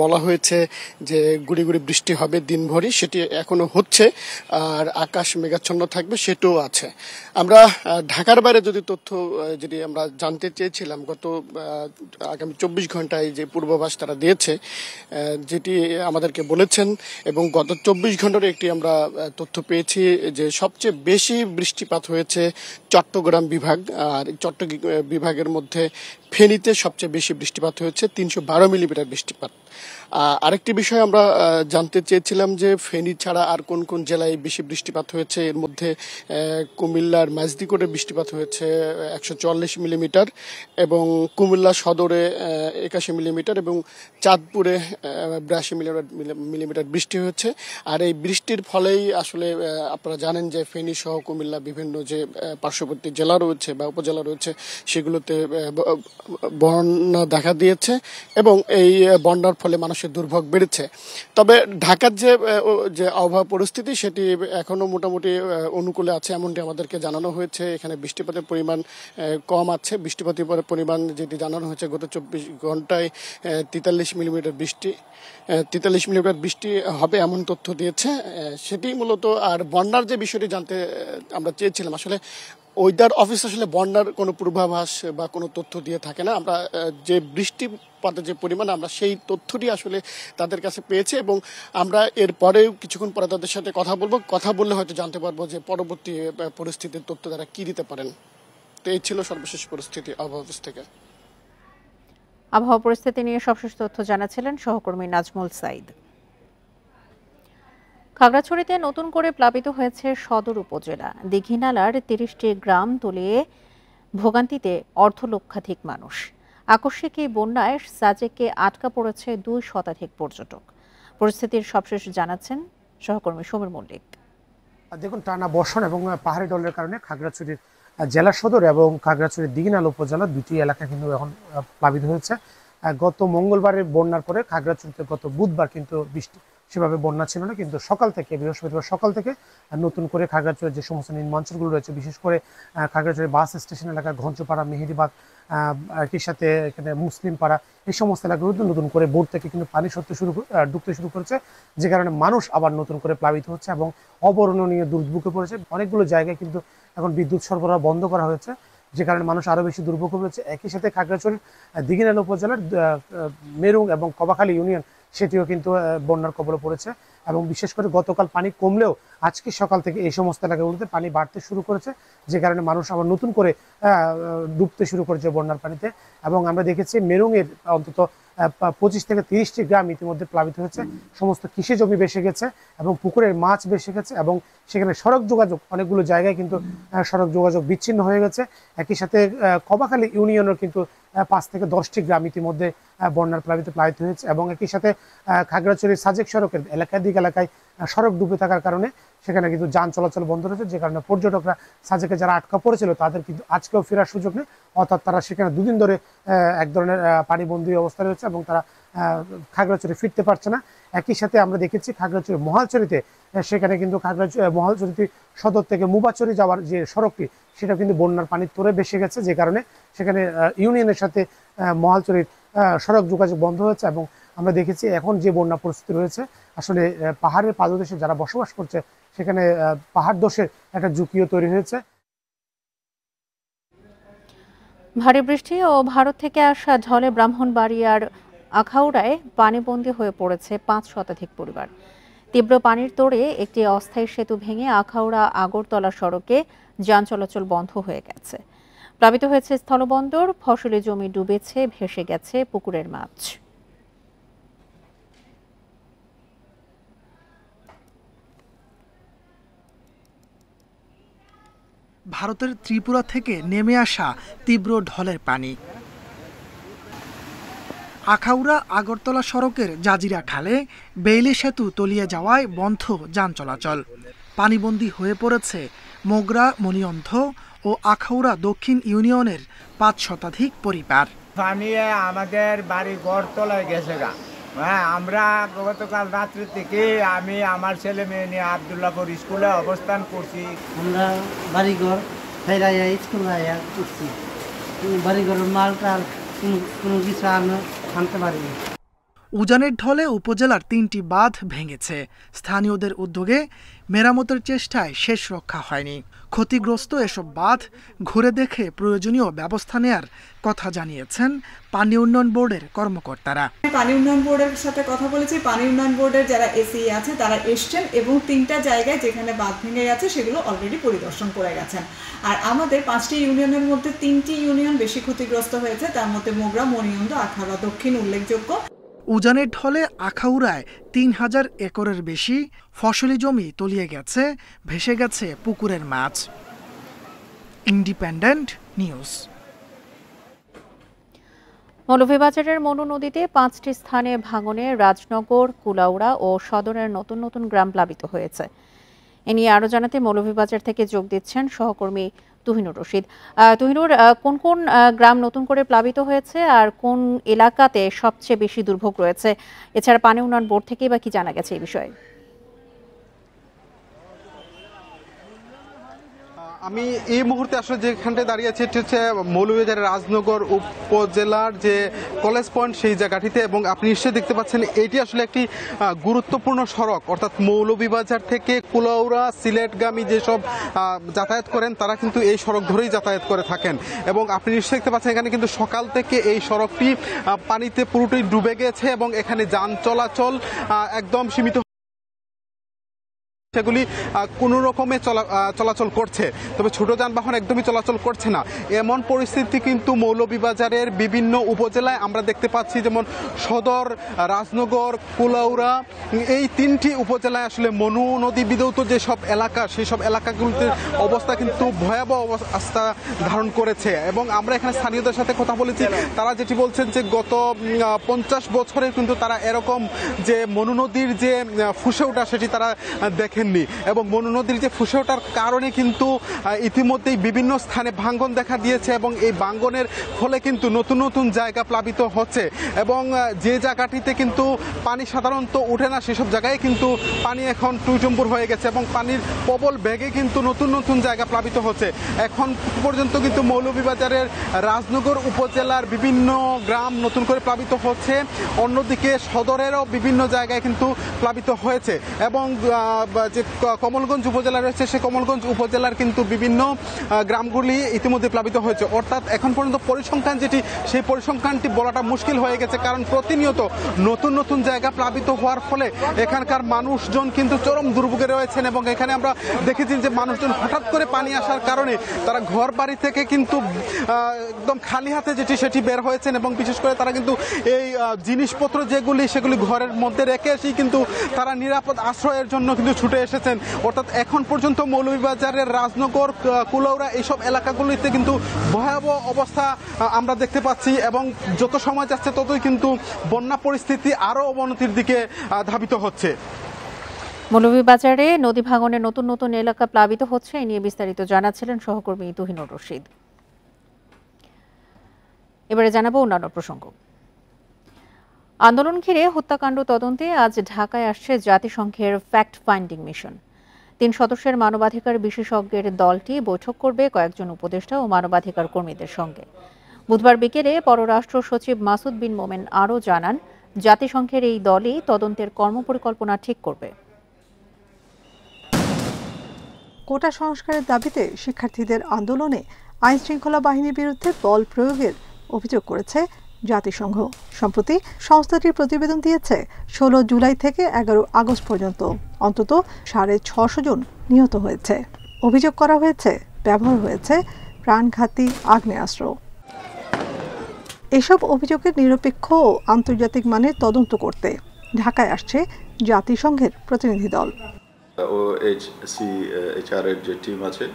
বলা হয়েছে যে গুড়ি গুড়ি বৃষ্টি হবে দিনভরই, সেটি এখনো হচ্ছে আর আকাশ মেঘাচ্ছন্ন থাকবে সেটাও আছে। আমরা ঢাকার বাইরে যদি তথ্য যদি আমরা জানতে চেয়েছিলাম, গত আগামী ২৪ ঘন্টায় যে পূর্বাভাস তারা দিয়েছে, যেটি আমাদেরকে বলেছেন, এবং গত ২৪ ঘন্টার একটি আমরা তথ্য পেয়েছি যে সবচেয়ে বেশি বৃষ্টিপাত হয়েছে চট্টগ্রাম বিভাগ, আর চট্টগ্রাম বিভাগের মধ্যে ফেনীতে সবচেয়ে বেশি বৃষ্টিপাত হয়েছে ৩১২ মিলিমিটার বৃষ্টিপাত। আরেকটি বিষয় আমরা জানতে চেয়েছিলাম যে ফেনী ছাড়া আর কোন কোন জেলায় বেশি বৃষ্টিপাত হয়েছে। এর মধ্যে কুমিল্লার মাঝদিকোটে বৃষ্টিপাত হয়েছে ১৪৪ মিলিমিটার এবং কুমিল্লা সদরে ৮১ মিলিমিটার এবং চাঁদপুরে ৮২ মিলিমিটার বৃষ্টি হয়েছে। আর এই বৃষ্টির ফলেই আসলে আপনারা জানেন যে ফেনী সহ কুমিল্লা বিভিন্ন যে পার্শ্ববর্তী জেলা রয়েছে বা উপজেলা রয়েছে সেগুলোতে বন্যা দেখা দিয়েছে এবং এই বন্যার ফলে মানুষের দুর্ভোগ বেড়েছে। তবে ঢাকার যে আবহাওয়া পরিস্থিতি সেটি এখনো মোটামুটি অনুকূলে আছে, এমনটি আমাদেরকে জানানো হয়েছে। এখানে বৃষ্টিপাতের পরিমাণ কম আছে। বৃষ্টিপাতের পরিমাণ যেটি জানানো হয়েছে গত ২৪ ঘন্টায় ৪৩ মিলিমিটার বৃষ্টি হবে এমন তথ্য দিয়েছে, সেটি মূলত। আর বন্যার যে বিষয়টি জানতে আমরা চেয়েছিলাম, আসলে ওয়েদার অফিস আসলে বন্যার কোনো পূর্বাভাস বা কোনো তথ্য দিয়ে থাকে না। আমরা যে বৃষ্টিপাতের যে পরিমাণ আমরা সেই তথ্যটি আসলে তাদের কাছে পেয়েছি এবং আমরা এরপরেও কিছুক্ষণ পরে তাদের সাথে কথা বললে হয়তো জানতে পারবো যে পরবর্তী পরিস্থিতির তথ্য তারা কি দিতে পারেন। তো এই ছিল সর্বশেষ পরিস্থিতি আবহাওয়া অফিস থেকে। আবহাওয়া পরিস্থিতি নিয়ে সবশেষ তথ্য জানাচ্ছিলেন সহকর্মী নাজমুল সাইদ। খাগড়াছড়িতে নতুন করে প্লাবিত হয়েছে সদর উপজেলা। দীঘিনালার ৩০টি গ্রাম তলিয়ে ভোগান্তিতে অর্ধলক্ষাধিক মানুষ। আকস্মিক এই বন্যায় সাজেকে আটকা পড়েছে ২ শতাধিক পর্যটক। পরিস্থিতির সবশেষ জানাচ্ছেন সহকর্মী সমীর মল্লিক। দেখুন, টানা বর্ষণ এবং পাহাড়ি ঢলের কারণে খাগড়াছড়ির জেলা সদর এবং খাগড়াছড়ির দীঘিনালা উপজেলা দুটি এলাকা কিন্তু এখন প্লাবিত হয়েছে। গত মঙ্গলবারের বন্যার পরে খাগড়াছড়িতে গত বুধবার কিন্তু বৃষ্টি সেভাবে বন্যা ছিল না, কিন্তু সকাল থেকে বৃহস্পতিবার সকাল থেকে নতুন করে খাগড়াছড়ির যে সমস্ত নির্মাঞ্চলগুলো রয়েছে, বিশেষ করে খাগড়াছড়ি বাস স্টেশন এলাকা, ঘঞ্চপাড়া, মেহেদিবাগ, একই সাথে এখানে মুসলিম পাড়া, এই সমস্ত এলাকাগুলোতে নতুন করে বোর্ড থেকে কিন্তু পানি ঢুকতে শুরু করেছে, যে কারণে মানুষ আবার নতুন করে প্লাবিত হচ্ছে এবং অবর্ণনীয় দুর্ভোগে পড়েছে। অনেকগুলো জায়গায় কিন্তু এখন বিদ্যুৎ সরবরাহ বন্ধ করা হয়েছে, যে কারণে মানুষ আরো বেশি দুর্ভোগ হয়েছে। একই সাথে খাগড়াছড়ির দীঘিনালা উপজেলার মেরুং এবং কবাখালী ইউনিয়ন সেটিও কিন্তু বন্যার কবলে পড়েছে। এবং বিশেষ করে গতকাল পানি কমলেও আজকে সকাল থেকে এই সমস্ত এলাকাগুলোতে পানি বাড়তে শুরু করেছে, যে কারণে মানুষ আবার নতুন করে ডুবতে শুরু করেছে বন্যার পানিতে। এবং আমরা দেখেছি মেরুংয়ের অন্তত 25 থেকে 30টি গ্রাম ইতিমধ্যে প্লাবিত হয়েছে। সমস্ত কৃষি জমি ভেসে গেছে এবং পুকুরের মাছ ভেসে গেছে, এবং সেখানে সড়ক যোগাযোগ অনেকগুলো জায়গায় কিন্তু সড়ক যোগাযোগ বিচ্ছিন্ন হয়ে গেছে। একই সাথে কবাখালী ইউনিয়নের কিন্তু 5 থেকে 10টি গ্রাম ইতিমধ্যে বন্যার প্লাবিত হয়েছে। এবং একই সাথে খাগড়াছড়ির সাজেক সড়কের এলাকাধিক এলাকায় সড়ক ডুবে থাকার কারণে সেখানে কিন্তু যান চলাচল বন্ধ রয়েছে, যে কারণে পর্যটকরা সাজেকে যারা আটকা পড়েছিল তাদের কিন্তু আজকেও ফেরার সুযোগ নেই। অর্থাৎ তারা সেখানে দুদিন ধরে এক ধরনের পানিবন্দী অবস্থা রয়েছে এবং তারা খাগড়াছড়ি ফিরতে পারছে না। একই সাথে আমরা দেখেছি খাগড়াছড়ি মহালছড়িতে, সেখানে কিন্তু মহালছড়িতে সদর থেকে মুবাচড়ি যাওয়ার যে সড়কটি সেটা কিন্তু বন্যার পানির তোরে ভেসে গেছে, যে কারণে সেখানে ইউনিয়নের সাথে মহালছড়ির সড়ক যোগাযোগ বন্ধ হয়েছে। এবং আমরা দেখেছি এখন যে বন্যা পরিস্থিতি রয়েছে, আসলে পাহাড়ের পাদদেশে যারা বসবাস করছে সেখানে পাহাড় ধসের একটা ঝুঁকিও তৈরি হয়েছে। ভারী বৃষ্টি ও ভারত থেকে আসা ঝড়ে ব্রাহ্মণবাড়িয়ার আখাউড়ায় পানিবন্দী হয়ে পড়েছে 5 শতাধিক পরিবার। তীব্র পানির তোড়ে একটি অস্থায়ী সেতু ভেঙে আখাউড়া আগরতলা সড়কে যান চলাচল বন্ধ হয়ে গেছে। প্লাবিত হয়েছে স্থলবন্দর, ফসলি জমি ডুবেছে, ভেসে গেছে পুকুরের মাছ। ভারতের ত্রিপুরা থেকে নেমে আসা তীব্র ঢলের পানি আখাউড়া আগরতলা সড়কের জাজিরা খালে বেইলি সেতু তলিয়ে যাওয়ায় বন্ধ যান চলাচল। পানিবন্দী হয়ে পড়েছে মোগরা, মণিয়ন্ধ ও আখাউড়া দক্ষিণ ইউনিয়নের 5 শতাধিক পরিবার। পানি আমাদের বাড়ি ঘর তলায় গেছে গা। হ্যাঁ, আমরা গতকাল রাত্রি থেকে আমি আমার ছেলে মেয়ে নিয়ে আবদুল্লাপুর স্কুলে অবস্থান করছি। আমরা বাড়িঘর ফেরাইয়া স্কুল আয়া করছি, বাড়িঘরের মাল টাল কোনো কিছু আনতে পারিনি। উজানের ঢলে উপজেলার 3টি বাঁধ ভেঙেছে। স্থানীয়দের উদ্যোগে মেরামতের চেষ্টায় শেষ রক্ষা হয়নি। ক্ষতিগ্রস্ত এসব বাঁধ ঘুরে দেখে প্রয়োজনীয় ব্যবস্থা নেয়ার কথা জানিয়েছেন পানি উন্নয়ন বোর্ডের কর্মকর্তারা। পানি উন্নয়ন বোর্ডের সাথে কথা বলেছি। পানি উন্নয়ন বোর্ডের যারা এসি আছে তারা এসছেন এবং 3টা জায়গায় যেখানে বাঁধ ভেঙে গেছে সেগুলো অলরেডি পরিদর্শন করে গেছেন। আর আমাদের 5টি ইউনিয়নের মধ্যে 3টি ইউনিয়ন বেশি ক্ষতিগ্রস্ত হয়েছে, তার মধ্যে মোগরা, মণিয়ন্ধ, আখাউড়া দক্ষিণ উল্লেখযোগ্য। উজানের ঢলে আখাউড়ায় 3000 একরের বেশি ফসলি জমি তলিয়ে গেছে, ভেসে গেছে পুকুরের মাছ। Independent news. মৌলভীবাজারের মনু নদীতে 5টি স্থানে ভাঙনে রাজনগর, কুলাউড়া ও সদরের নতুন নতুন গ্রাম প্লাবিত হয়েছে। এ নিয়ে আরো জানাতে মৌলভীবাজার থেকে যোগ দিচ্ছেন সহকর্মী তুহিনুর রশিদ। তুহিনুর, কোন কোন গ্রাম নতুন করে প্লাবিত হয়েছে আর কোন এলাকাতে সবচেয়ে বেশি দুর্ভোগ রয়েছে? এছাড়া পানি উন্নয়ন বোর্ড থেকেই বা কি জানা গেছে এই বিষয়ে? আমি এই মুহূর্তে আসলে যেখানটায় দাঁড়িয়ে আছি এটি হচ্ছে মৌলভীবাজারের রাজনগর উপজেলার যে কলেজ পয়েন্ট সেই জায়গাটিতে, এবং আপনি নিশ্চয়ই দেখতে পাচ্ছেন এটি আসলে একটি গুরুত্বপূর্ণ সড়ক। অর্থাৎ মৌলভীবাজার থেকে কুলাউড়া, সিলেটগামী যেসব যাতায়াত করেন তারা কিন্তু এই সড়ক ধরেই যাতায়াত করে থাকেন। এবং আপনি নিশ্চয়ই দেখতে পাচ্ছেন এখানে কিন্তু সকাল থেকে এই সড়কটি পানিতে পুরোটাই ডুবে গেছে এবং এখানে যান চলাচল একদম সীমিত, সেগুলি কোনো রকমে চলাচল করছে, তবে ছোট যানবাহন একদমই চলাচল করছে না। এমন পরিস্থিতি কিন্তু মৌলভীবাজারের বিভিন্ন উপজেলায় আমরা দেখতে পাচ্ছি, যেমন সদর, রাজনগর, কুলাউড়া, এই 3টি উপজেলায় আসলে মনু নদী বিধৌত যেসব এলাকা সেই সব এলাকাগুলোতে অবস্থা কিন্তু ভয়াবহ অবস্থা ধারণ করেছে। এবং আমরা এখানে স্থানীয়দের সাথে কথা বলেছি, তারা যেটি বলছেন যে গত 50 বছরে কিন্তু তারা এরকম যে মনু নদীর যে ফুসে ওঠা সেটি তারা দেখেননি, এবং মনু নদীর যে ফুসে ওঠার কারণে কিন্তু ইতিমধ্যেই বিভিন্ন স্থানে ভাঙ্গন দেখা দিয়েছে এবং এই ভাঙ্গনের ফলে কিন্তু নতুন নতুন জায়গা প্লাবিত হচ্ছে। এবং যে জায়গাটিতে কিন্তু পানি সাধারণত ওঠে না সেসব জায়গায় কিন্তু পানি এখন টুইটুম্বুর হয়ে গেছে এবং পানির প্রবল বেগে কিন্তু নতুন নতুন জায়গা প্লাবিত হচ্ছে। এখন পর্যন্ত কিন্তু মৌলভীবাজারের রাজনগর উপজেলার বিভিন্ন গ্রাম নতুন করে প্লাবিত হচ্ছে, অন্যদিকে সদরেরও বিভিন্ন জায়গায় কিন্তু প্লাবিত হয়েছে। এবং যে কমলগঞ্জ উপজেলা রয়েছে সেই কমলগঞ্জ উপজেলার কিন্তু বিভিন্ন গ্রামগুলি ইতিমধ্যে প্লাবিত হয়েছে। অর্থাৎ এখন পর্যন্ত পরিসংখ্যান যেটি সেই পরিসংখ্যানটি বলাটা মুশকিল হয়ে গেছে, কারণ প্রতিনিয়ত নতুন নতুন জায়গা প্লাবিত হওয়ার ফলে এখানকার মানুষজন কিন্তু চরম দুর্ভোগে রয়েছেন। এবং এখানে আমরা দেখেছি যে মানুষজন হঠাৎ করে পানি আসার কারণে তারা ঘর বাড়ি থেকে কিন্তু একদম খালি হাতে সেটি বের হয়েছেন এবং বিশেষ করে তারা কিন্তু এই জিনিসপত্র যেগুলি সেগুলি ঘরের মধ্যে রেখে এসেই কিন্তু তারা নিরাপদ আশ্রয়ের জন্য কিন্তু ছুটে এসেছেন। অর্থাৎ এখন পর্যন্ত মৌলভীবাজারের রাজনগর, কুলাউড়া এইসব এলাকাগুলিতে কিন্তু ভয়াবহ অবস্থা আমরা দেখতে পাচ্ছি এবং যত সময় যাচ্ছে ততই কিন্তু বন্যা পরিস্থিতি আরও অবনতির দিকে ধাবিত হচ্ছে। মৌলভীবাজারে নদী ভাঙনে নতুন নতুন এলাকা প্লাবিত হচ্ছে, এ নিয়ে বিস্তারিত জানাচ্ছিলেন সহকর্মী তুহিনুর রশিদ। এবারে জানাবো অন্যান্য প্রসঙ্গ। আন্দোলন ঘিরে হত্যাকাণ্ড তদন্তে আজ ঢাকায় আসছে জাতিসংঘের ফ্যাক্ট ফাইন্ডিং মিশন। 3 সদস্যের মানবাধিকার বিশেষজ্ঞের দলটি বৈঠক করবে কয়েকজন উপদেষ্টা ও মানবাধিকার কর্মীদের সঙ্গে। বুধবার বিকেলে পররাষ্ট্র সচিব মাসুদ বিন মোমেন আরও জানান, জাতিসংঘের এই দলই তদন্তের কর্মপরিকল্পনা ঠিক করবে। কোটা সংস্কারের দাবিতে শিক্ষার্থীদের আন্দোলনে আইনশৃঙ্খলা বাহিনীর বিরুদ্ধে বল প্রয়োগের অভিযোগ করেছে জাতিসংঘ। সম্প্রতি সংস্থাটির প্রতিবেদন দিয়েছে 16 জুলাই থেকে 11 আগস্ট পর্যন্ত অন্তত 650 জন নিহত হয়েছে। অভিযোগ করা হয়েছে ব্যবহার হয়েছে প্রাণঘাতী আগ্নেয়াস্ত্র। এসব অভিযোগের নিরপেক্ষ ও আন্তর্জাতিক মানের তদন্ত করতে ঢাকায় আসছে জাতিসংঘের প্রতিনিধি দল। OHCHR এর যে টিম আছে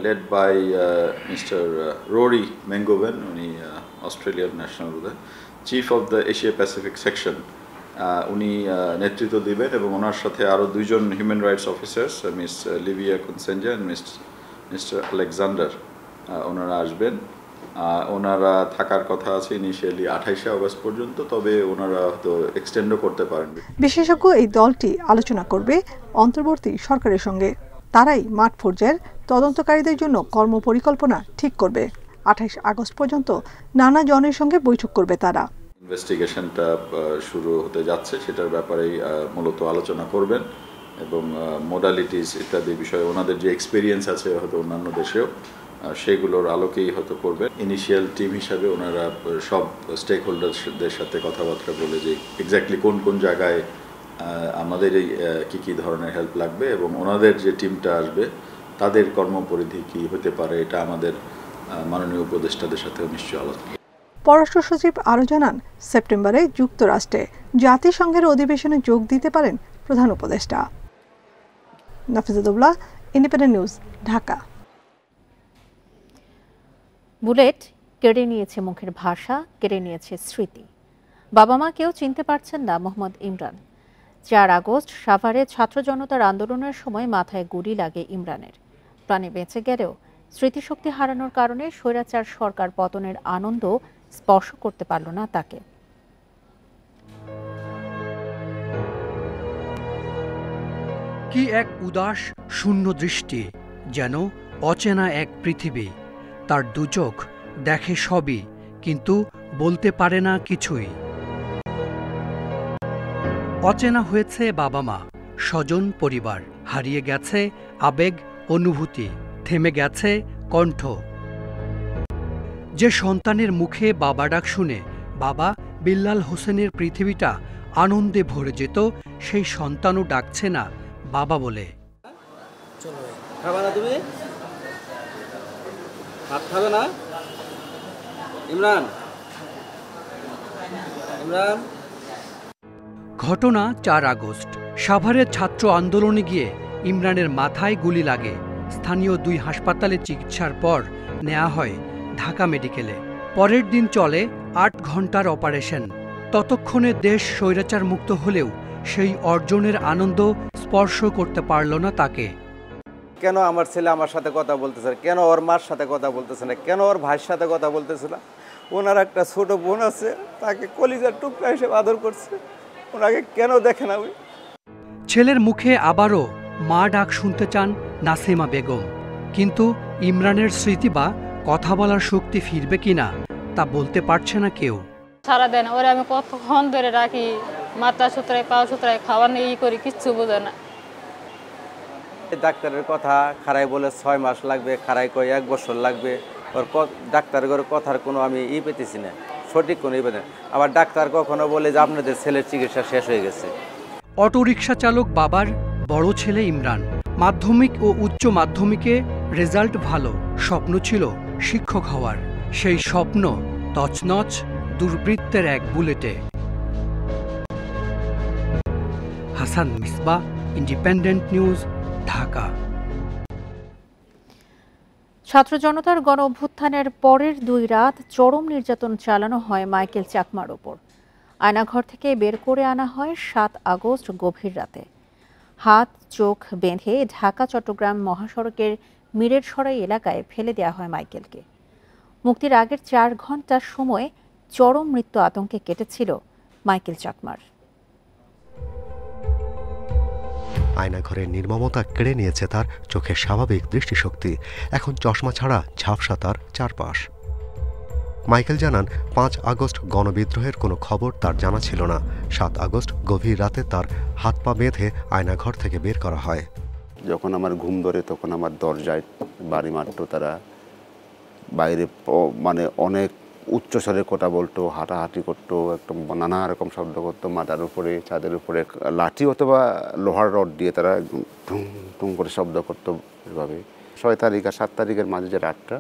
led by Mr. Rory Mengoven, উনি Australian national chief of the Asia Pacific section, উনি নেতৃত্ব দিবেন এবং ওনার সাথে আরও 2 জন human rights officers, Miss Livia Consenza এবং মিস্টার আলেকজান্ডার, ওনারা আসবেন। ওনারা থাকার কথা আছে ইনিশিয়ালি 28 আগস্ট পর্যন্ত, তবে ওনারা হয়তো এক্সটেন্ডও করতে পারেন। বিশেষজ্ঞ এই দলটি আলোচনা করবে অন্তর্বর্তী সরকারের সঙ্গে। তারাই মাঠ পর্যায়ের তদন্তকারীদের জন্য কর্মপরিকল্পনা ঠিক করবে। 28 আগস্ট পর্যন্ত নানা জনের সঙ্গে বৈঠক করবে তারা। ইনভেস্টিগেশনটা শুরু হতে যাচ্ছে, সেটার ব্যাপারেই মূলত আলোচনা করবেন এবং মোডালিটিস ইত্যাদি বিষয়ে ওনাদের যে এক্সপিরিয়েন্স আছে হয়তো অন্যান্য দেশেও, সেগুলোর আলোকেই হয়তো করবেন। ইনিশিয়াল টিম হিসাবে ওনারা সব স্টেক হোল্ডারদের সাথে কথাবার্তা বলে যে এক্স্যাক্টলি কোন কোন জায়গায় আমাদের এই কী ধরনের হেল্প লাগবে এবং ওনাদের যে টিমটা আসবে তাদের কর্মপরিধি কী হতে পারে, এটা আমাদের মাননীয় উপদেষ্টাদের সাথেও নিশ্চয়ই আলোচনা। পররাষ্ট্র সচিব আরও জানান, সেপ্টেম্বরে যুক্তরাষ্ট্রে জাতিসংঘের অধিবেশনে যোগ দিতে পারেন প্রধান উপদেষ্টা। নাফিজাতুল্লাহ, ইন্ডিপেন্ডেন্ট নিউজ, ঢাকা। বুলেট কেড়ে নিয়েছে মুখের ভাষা, কেড়ে নিয়েছে স্মৃতি। বাবা মা কেউ চিনতে পারছেন না মোহাম্মদ ইমরান। 4 আগস্ট সাভারে ছাত্র জনতার আন্দোলনের সময় মাথায় গুলি লাগে ইমরানের। প্রাণে বেঁচে গেলেও স্মৃতিশক্তি হারানোর কারণে স্বৈরাচার সরকার পতনের আনন্দ স্পর্শ করতে পারল না তাকে। কি এক উদাস শূন্য দৃষ্টি, যেন অচেনা এক পৃথিবী। তার দুচোখ দেখে সবই, কিন্তু বলতে পারে না কিছুই। অচেনা হয়েছে বাবা মা, স্বজন পরিবার, হারিয়ে গেছে আবেগ অনুভূতি, থেমে গেছে কণ্ঠ। যে সন্তানের মুখে বাবা ডাক শুনে বাবা বিল্লাল হোসেনের পৃথিবীটা আনন্দে ভরে যেত, সেই সন্তানও ডাকছে না বাবা বলে। ঘটনা 4 আগস্ট সাভারের ছাত্র আন্দোলনে গিয়ে ইমরানের মাথায় গুলি লাগে। স্থানীয় 2 হাসপাতালে চিকিৎসার পর নেওয়া হয় ঢাকা মেডিকেলে। পরের দিন চলে 8 ঘন্টার অপারেশন। ততক্ষণে দেশ স্বৈরাচার মুক্ত হলেও সেই অর্জনের আনন্দ স্পর্শ করতে পারল না তাকে। কেন আমার ছেলে আমার সাথে কথা বলতেছে না, কেন ওর মার সাথে কথা বলতেছে না, কেন ওর ভাইয়ের সাথে কথা বলতেছে না? ওনার একটা ছোট বোন আছে, তাকে কলিজার টুকরা হিসেবে আদর করছে, ওনাকে কেন দেখে না? ছেলের মুখে আবারও মা ডাক শুনতে চান নাসিমা বেগম, কিন্তু ইমরানের স্মৃতি বা কথা বলার শক্তি ফিরবে কিনা তা বলতে পারছে না কেউ। সারাদিন ওরা আমি কতক্ষণ ধরে রাখি, মাথা সুতরায় পা সুতরায় খাওয়া নিয়ে করি, কিচ্ছু বোঝে না। ডাক্তারের কথা খারাই বলে 6 মাস লাগবে, খারাই কয় 1 বছর লাগবে। ওর ডাক্তারের কথার কোনো আমি পেতেছি না, সঠিক কোনো পেতে না। আবার ডাক্তার কখনো বলে যে আপনাদের ছেলের চিকিৎসা শেষ হয়ে গেছে। অটোরিকশা চালক বাবার বড় ছেলে ইমরান। মাধ্যমিক ও উচ্চ মাধ্যমিকে রেজাল্ট ভালো, স্বপ্ন ছিল শিক্ষক হওয়ার। সেই স্বপ্ন তছনছ দুর্বৃত্তের এক বুলেটে। Hasan Misbah, Independent News, Dhaka. ছাত্র জনতার গণ অভ্যুত্থানের পরের 2 রাত চরম নির্যাতন চালানো হয় মাইকেল চাকমার ওপর। আয়নাঘর থেকে বের করে আনা হয় 7 আগস্ট গভীর রাতে। হাত চোখ বেঁধে ঢাকা চট্টগ্রাম মহাসড়কের মিরের সরাই এলাকায় ফেলে দেওয়া হয় মাইকেলকে। মুক্তির আগের 4 ঘন্টার সময় চরম মৃত্যু আতঙ্কে কেটেছিল মাইকেল চাকমার। আয়নাঘরের নির্মমতা কেড়ে নিয়েছে তার চোখের স্বাভাবিক দৃষ্টিশক্তি। এখন চশমা ছাড়া ঝাপসা তার চারপাশ। মাইকেল জানান 5 আগস্ট গণবিদ্রোহের কোনো খবর তার জানা ছিল না। 7 আগস্ট গভীর রাতে তার হাত পা বেঁধে আয়নাঘর থেকে বের করা হয়। যখন আমার ঘুম ধরে তখন আমার দরজায় বাড়ি মারতো তারা, বাইরে মানে অনেক উচ্চস্বরে কথা বলতো, হাঁটাহাঁটি করতো, একদম নানা রকম শব্দ করতো। মাথার উপরে, ছাদের উপরে লাঠি অথবা লোহার রড দিয়ে তারা একদম টুং টুং করে শব্দ করতো। এভাবে 6 তারিখ আর 7 তারিখের মাঝে যে রাতটা,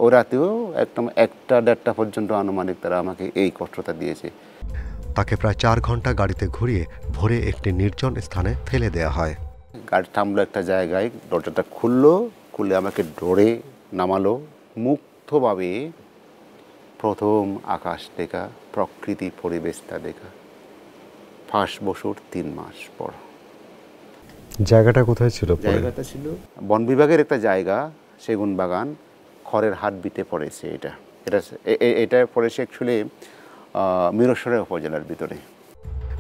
ওই রাতেও একদম 1টা-1:30 পর্যন্ত আনুমানিক তারা আমাকে এই কষ্টটা দিয়েছে। তাকে প্রায় 4 ঘন্টা গাড়িতে ঘুরিয়ে ভোরে একটি নির্জন স্থানে ফেলে দেয়া হয়। গাড়ি থামলো একটা জায়গায়, দরজাটা খুলে আমাকে ডোরে নামালো। মুগ্ধভাবে প্রথম আকাশ দেখা, প্রকৃতি পরিবেশটা দেখা। 5 বছর 3 মাস পর। জায়গাটা কোথায় ছিল? জায়গাটা ছিল বন বিভাগের একটা জায়গা, সেগুন বাগান, খড়ের হাট বিটে পড়েছে। এটা পড়েছে অ্যাকচুয়ালি মিরসরাই উপজেলার ভিতরে।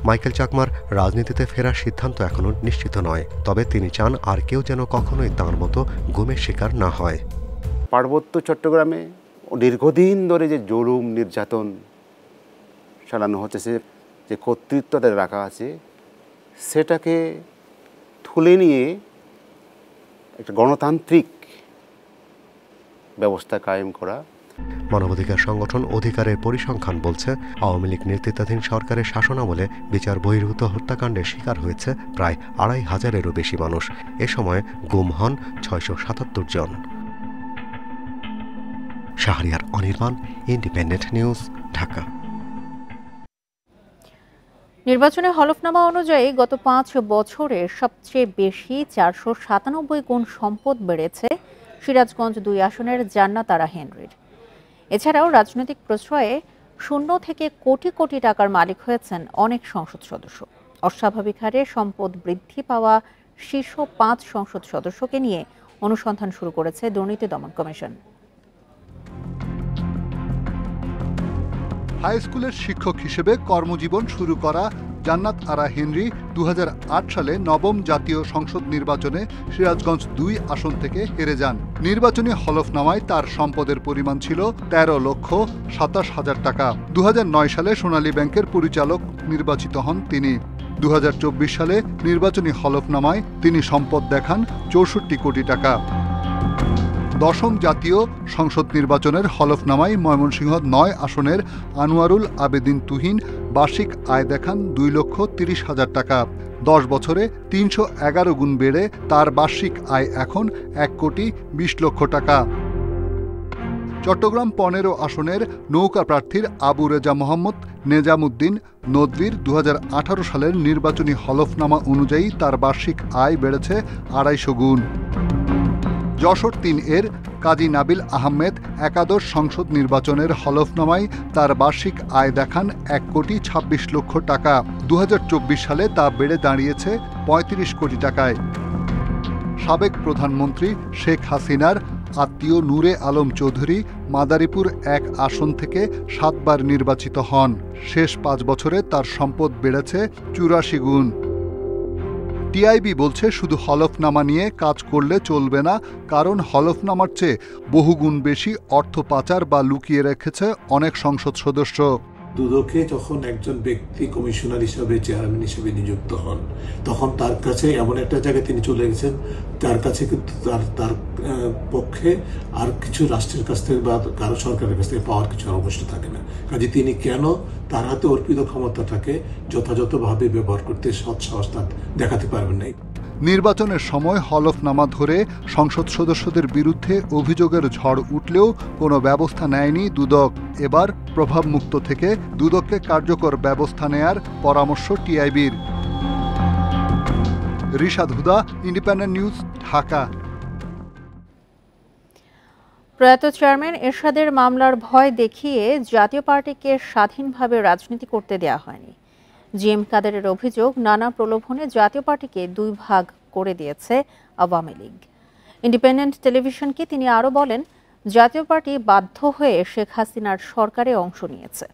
মাইকেল চাকমার রাজনীতিতে ফেরার সিদ্ধান্ত এখনো নিশ্চিত নয়, তবে তিনি চান আর কেউ যেন কখনোই তাঁর মতো গুমের শিকার না হয়। পার্বত্য চট্টগ্রামে দীর্ঘদিন ধরে যে জুলুম নির্যাতন চালানো হচ্ছে, যে কর্তৃত্ব তাদের রাখা আছে, সেটাকে তুলে নিয়ে একটা গণতান্ত্রিক ব্যবস্থা কায়েম করা। মানবাধিকার সংগঠন অধিকারের পরিসংখ্যান বলছে, আওয়ামী লীগ নেতৃত্বাধীন সরকারের শাসনামলে বিচার বহির্ভূত হত্যাকাণ্ডের শিকার হয়েছে প্রায় 2500-এরও বেশি মানুষ। এ সময় গুম হন 677 জন। Shahriar Anirban, Independent News, Dhaka. নির্বাচনে হলফনামা অনুযায়ী গত 5 বছরে সবচেয়ে বেশি 497 গুণ সম্পদ বেড়েছে সিরাজগঞ্জ 2 আসনের জান্নাত আরা হেনরির। এছাড়াও রাজনৈতিক প্রশ্রয়ে 0 থেকে কোটি কোটি টাকার মালিক হয়েছেন অনেক সংসদ সদস্য। অস্বাভাবিক হারে সম্পদ বৃদ্ধি পাওয়া শীর্ষ 5 সংসদ সদস্যকে নিয়ে অনুসন্ধান শুরু করেছে দুর্নীতি দমন কমিশন। হাই স্কুলের শিক্ষক হিসেবে কর্মজীবন শুরু করা জান্নাত আরা হেনরি 2008 সালে 9ম জাতীয় সংসদ নির্বাচনে সিরাজগঞ্জ 2 আসন থেকে হেরে যান। নির্বাচনী হলফনামায় তার সম্পদের পরিমাণ ছিল 13,27,000 টাকা। 2009 সালে সোনালী ব্যাংকের পরিচালক নির্বাচিত হন তিনি। 2024 সালে নির্বাচনী হলফনামায় তিনি সম্পদ দেখান 64 কোটি টাকা। 10ম জাতীয় সংসদ নির্বাচনের হলফনামায় ময়মনসিংহ 9 আসনের আনোয়ারুল আবেদিন তুহিন বার্ষিক আয় দেখান 2,30,000 টাকা। 10 বছরে 311 গুণ বেড়ে তার বার্ষিক আয় এখন 1,20,00,000 টাকা। চট্টগ্রাম 15 আসনের নৌকা প্রার্থীর আবু রেজা মোহাম্মদ নেজামুদ্দিন নদভীর 2018 সালের নির্বাচনী হলফনামা অনুযায়ী তার বার্ষিক আয় বেড়েছে 250 গুণ। যশোর 3 এর কাজী নাবিল আহমেদ একাদশ সংসদ নির্বাচনের হলফনামায় তার বার্ষিক আয় দেখান 1,26,00,000 টাকা। 2024 সালে তা বেড়ে দাঁড়িয়েছে 35 কোটি টাকায়। সাবেক প্রধানমন্ত্রী শেখ হাসিনার আত্মীয় নূরে আলম চৌধুরী মাদারীপুর 1 আসন থেকে 7 বার নির্বাচিত হন। শেষ 5 বছরে তার সম্পদ বেড়েছে 84 গুণ। টিআইবি বলছে শুধু হলফনামা নিয়ে কাজ করলে চলবে না, কারণ হলফনামার চেয়ে বহুগুণ বেশি অর্থ পাচার বা লুকিয়ে রেখেছে অনেক সংসদ সদস্য। দুদকে যখন একজন ব্যক্তি কমিশনার হিসাবে চেয়ারম্যান হিসেবে নিযুক্ত হন তখন তার কাছে এমন একটা জায়গায় তিনি চলে গেছেন, তার কাছে কিন্তু তার পক্ষে আর কিছু রাষ্ট্রের কাছ থেকে বা কারো সরকারের কাছ থেকে পাওয়ার কিছু অবস্থা থাকে না। কাজে তিনি কেন তার হাতে অর্পিত ক্ষমতাটাকে যথাযথভাবে ব্যবহার করতে সৎসাহস দেখাতে পারবেন না। নির্বাচনের সময় হলফনামা ধরে সংসদ সদস্যদের বিরুদ্ধে অভিযোগের ঝড় উঠলেও কোনো ব্যবস্থা নেয়নি দুদক। এবার প্রভাবমুক্ত থেকে দুদককে কার্যকর ব্যবস্থা নেয়ার পরামর্শ টিআইবির। রিশাদ হুদা, ইন্ডিপেন্ডেন্ট নিউজ, ঢাকা। প্রয়াত চেয়ারম্যান এরশাদের মামলার ভয় দেখিয়ে জাতীয় পার্টিকে স্বাধীনভাবে রাজনীতি করতে দেয়া হয়নি। জিএম কাদেরের অভিযোগ, নানা প্রলোভনে জাতীয় পার্টিকে দুই ভাগ করে দিয়েছে আওয়ামী লীগ। ইন্ডিপেন্ডেন্ট টেলিভিশনকে তিনি আরও বলেন, জাতীয় পার্টি বাধ্য হয়ে শেখ হাসিনার সরকারে অংশ নিয়েছে।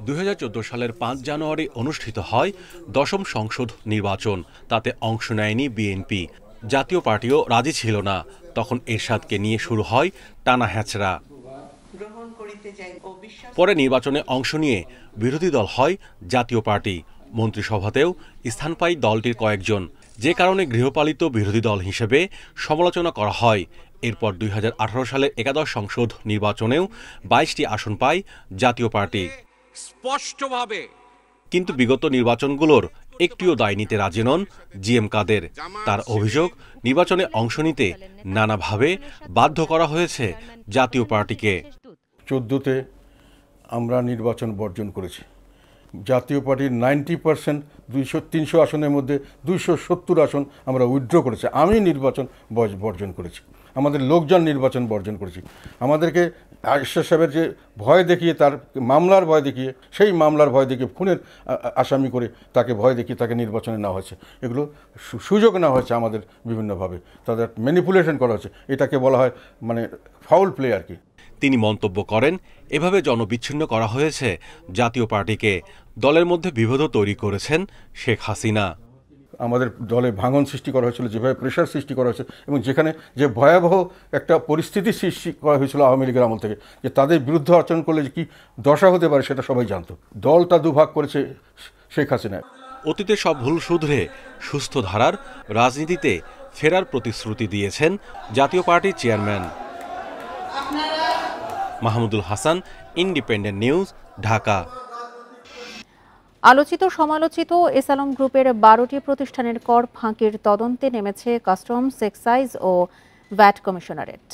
2014 সালের 5 জানুয়ারি অনুষ্ঠিত হয় 10ম সংসদ নির্বাচন। তাতে অংশ নেয়নি বিএনপি। জাতীয় পার্টিও রাজি ছিল না। তখন এরশাদকে নিয়ে শুরু হয় টানা হ্যাচড়া। পরে নির্বাচনে অংশ নিয়ে বিরোধী দল হয় জাতীয় পার্টি। মন্ত্রিসভাতেও স্থান পায় দলটির কয়েকজন, যে কারণে গৃহপালিত বিরোধী দল হিসেবে সমালোচনা করা হয়। এরপর 2018 সালের একাদশ সংসদ নির্বাচনেও 22টি আসন পায় জাতীয় পার্টি। স্পষ্টভাবে কিন্তু বিগত নির্বাচনগুলোর একটিও দায় নিতে রাজি নন জিএম কাদের। তার অভিযোগ, নির্বাচনে অংশ নিতে নানাভাবে বাধ্য করা হয়েছে জাতীয় পার্টিকে। 14তে আমরা নির্বাচন বর্জন করেছি। জাতীয় পার্টির 90% 300 আসনের মধ্যে 270 আসন আমরা উইথড্র করেছি। আমি নির্বাচন বর্জন করেছি, আমাদের লোকজন নির্বাচন বর্জন করেছি। আমাদেরকে আশা সাহেবের যে ভয় দেখিয়ে, তার মামলার ভয় দেখিয়ে, সেই মামলার ভয় দেখিয়ে খুনের আসামি করে তাকে ভয় দেখিয়ে তাকে নির্বাচনে নেওয়া হয়েছে। এগুলো সুযোগ নেওয়া হয়েছে আমাদের বিভিন্নভাবে, তাদের ম্যানিপুলেশন করা হয়েছে। এটাকে বলা হয় মানে ফাউল প্লে আর কি। তিনি মন্তব্য করেন, এভাবে জনবিচ্ছিন্ন করা হয়েছে জাতীয় পার্টিকে। দলের মধ্যে বিভেদ তৈরি করেছেন শেখ হাসিনা। আমাদের দলে ভাঙন সৃষ্টি করা হয়েছিল, যেভাবে প্রেশার সৃষ্টি করা হয়েছে, এবং যেখানে যে ভয়াবহ একটা পরিস্থিতি সৃষ্টি করা হয়েছিল আওয়ামী লীগের আমল থেকে, যে তাদের বিরুদ্ধে আচরণ করলে যে কি দশা হতে পারে সেটা সবাই জানতো। দলটা দুভাগ করেছে শেখ হাসিনা। অতীতে সব ভুল শুধরে সুস্থ ধারার রাজনীতিতে ফেরার প্রতিশ্রুতি দিয়েছেন জাতীয় পার্টির chairman. Mahmudul Hasan, independent News, Dhaka. আলোচিত সমালোচিত এসালম গ্রুপের 12টি প্রতিষ্ঠানের কর ফাঁকির তদন্তে নেমেছে কাস্টমস, এক্সাইজ ও ভ্যাট কমিশনারেট।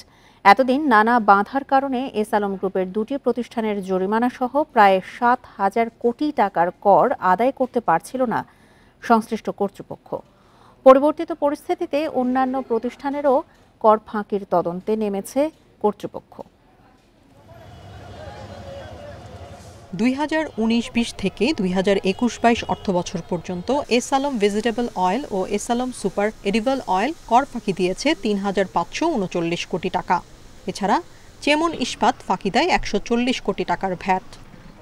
এতদিন নানা বাধার কারণে এসালম গ্রুপের 2টি প্রতিষ্ঠানের জরিমানা সহ প্রায় 7,000 কোটি টাকার কর আদায় করতে পারছিল না সংশ্লিষ্ট কর্তৃপক্ষ। পরিবর্তিত পরিস্থিতিতে অন্যান্য প্রতিষ্ঠানেরও কর ফাঁকির তদন্তে নেমেছে কর্তৃপক্ষ। 2019-20 থেকে 2021-22 অর্থবছর পর্যন্ত এসালম ভেজিটেবল অয়েল ও এসালম সুপার এডিবল অয়েল কর ফাঁকি দিয়েছে 3,539 কোটি টাকা। এছাড়া চেমন ইস্পাত ফাঁকি দেয় 140 কোটি টাকার ভ্যাট।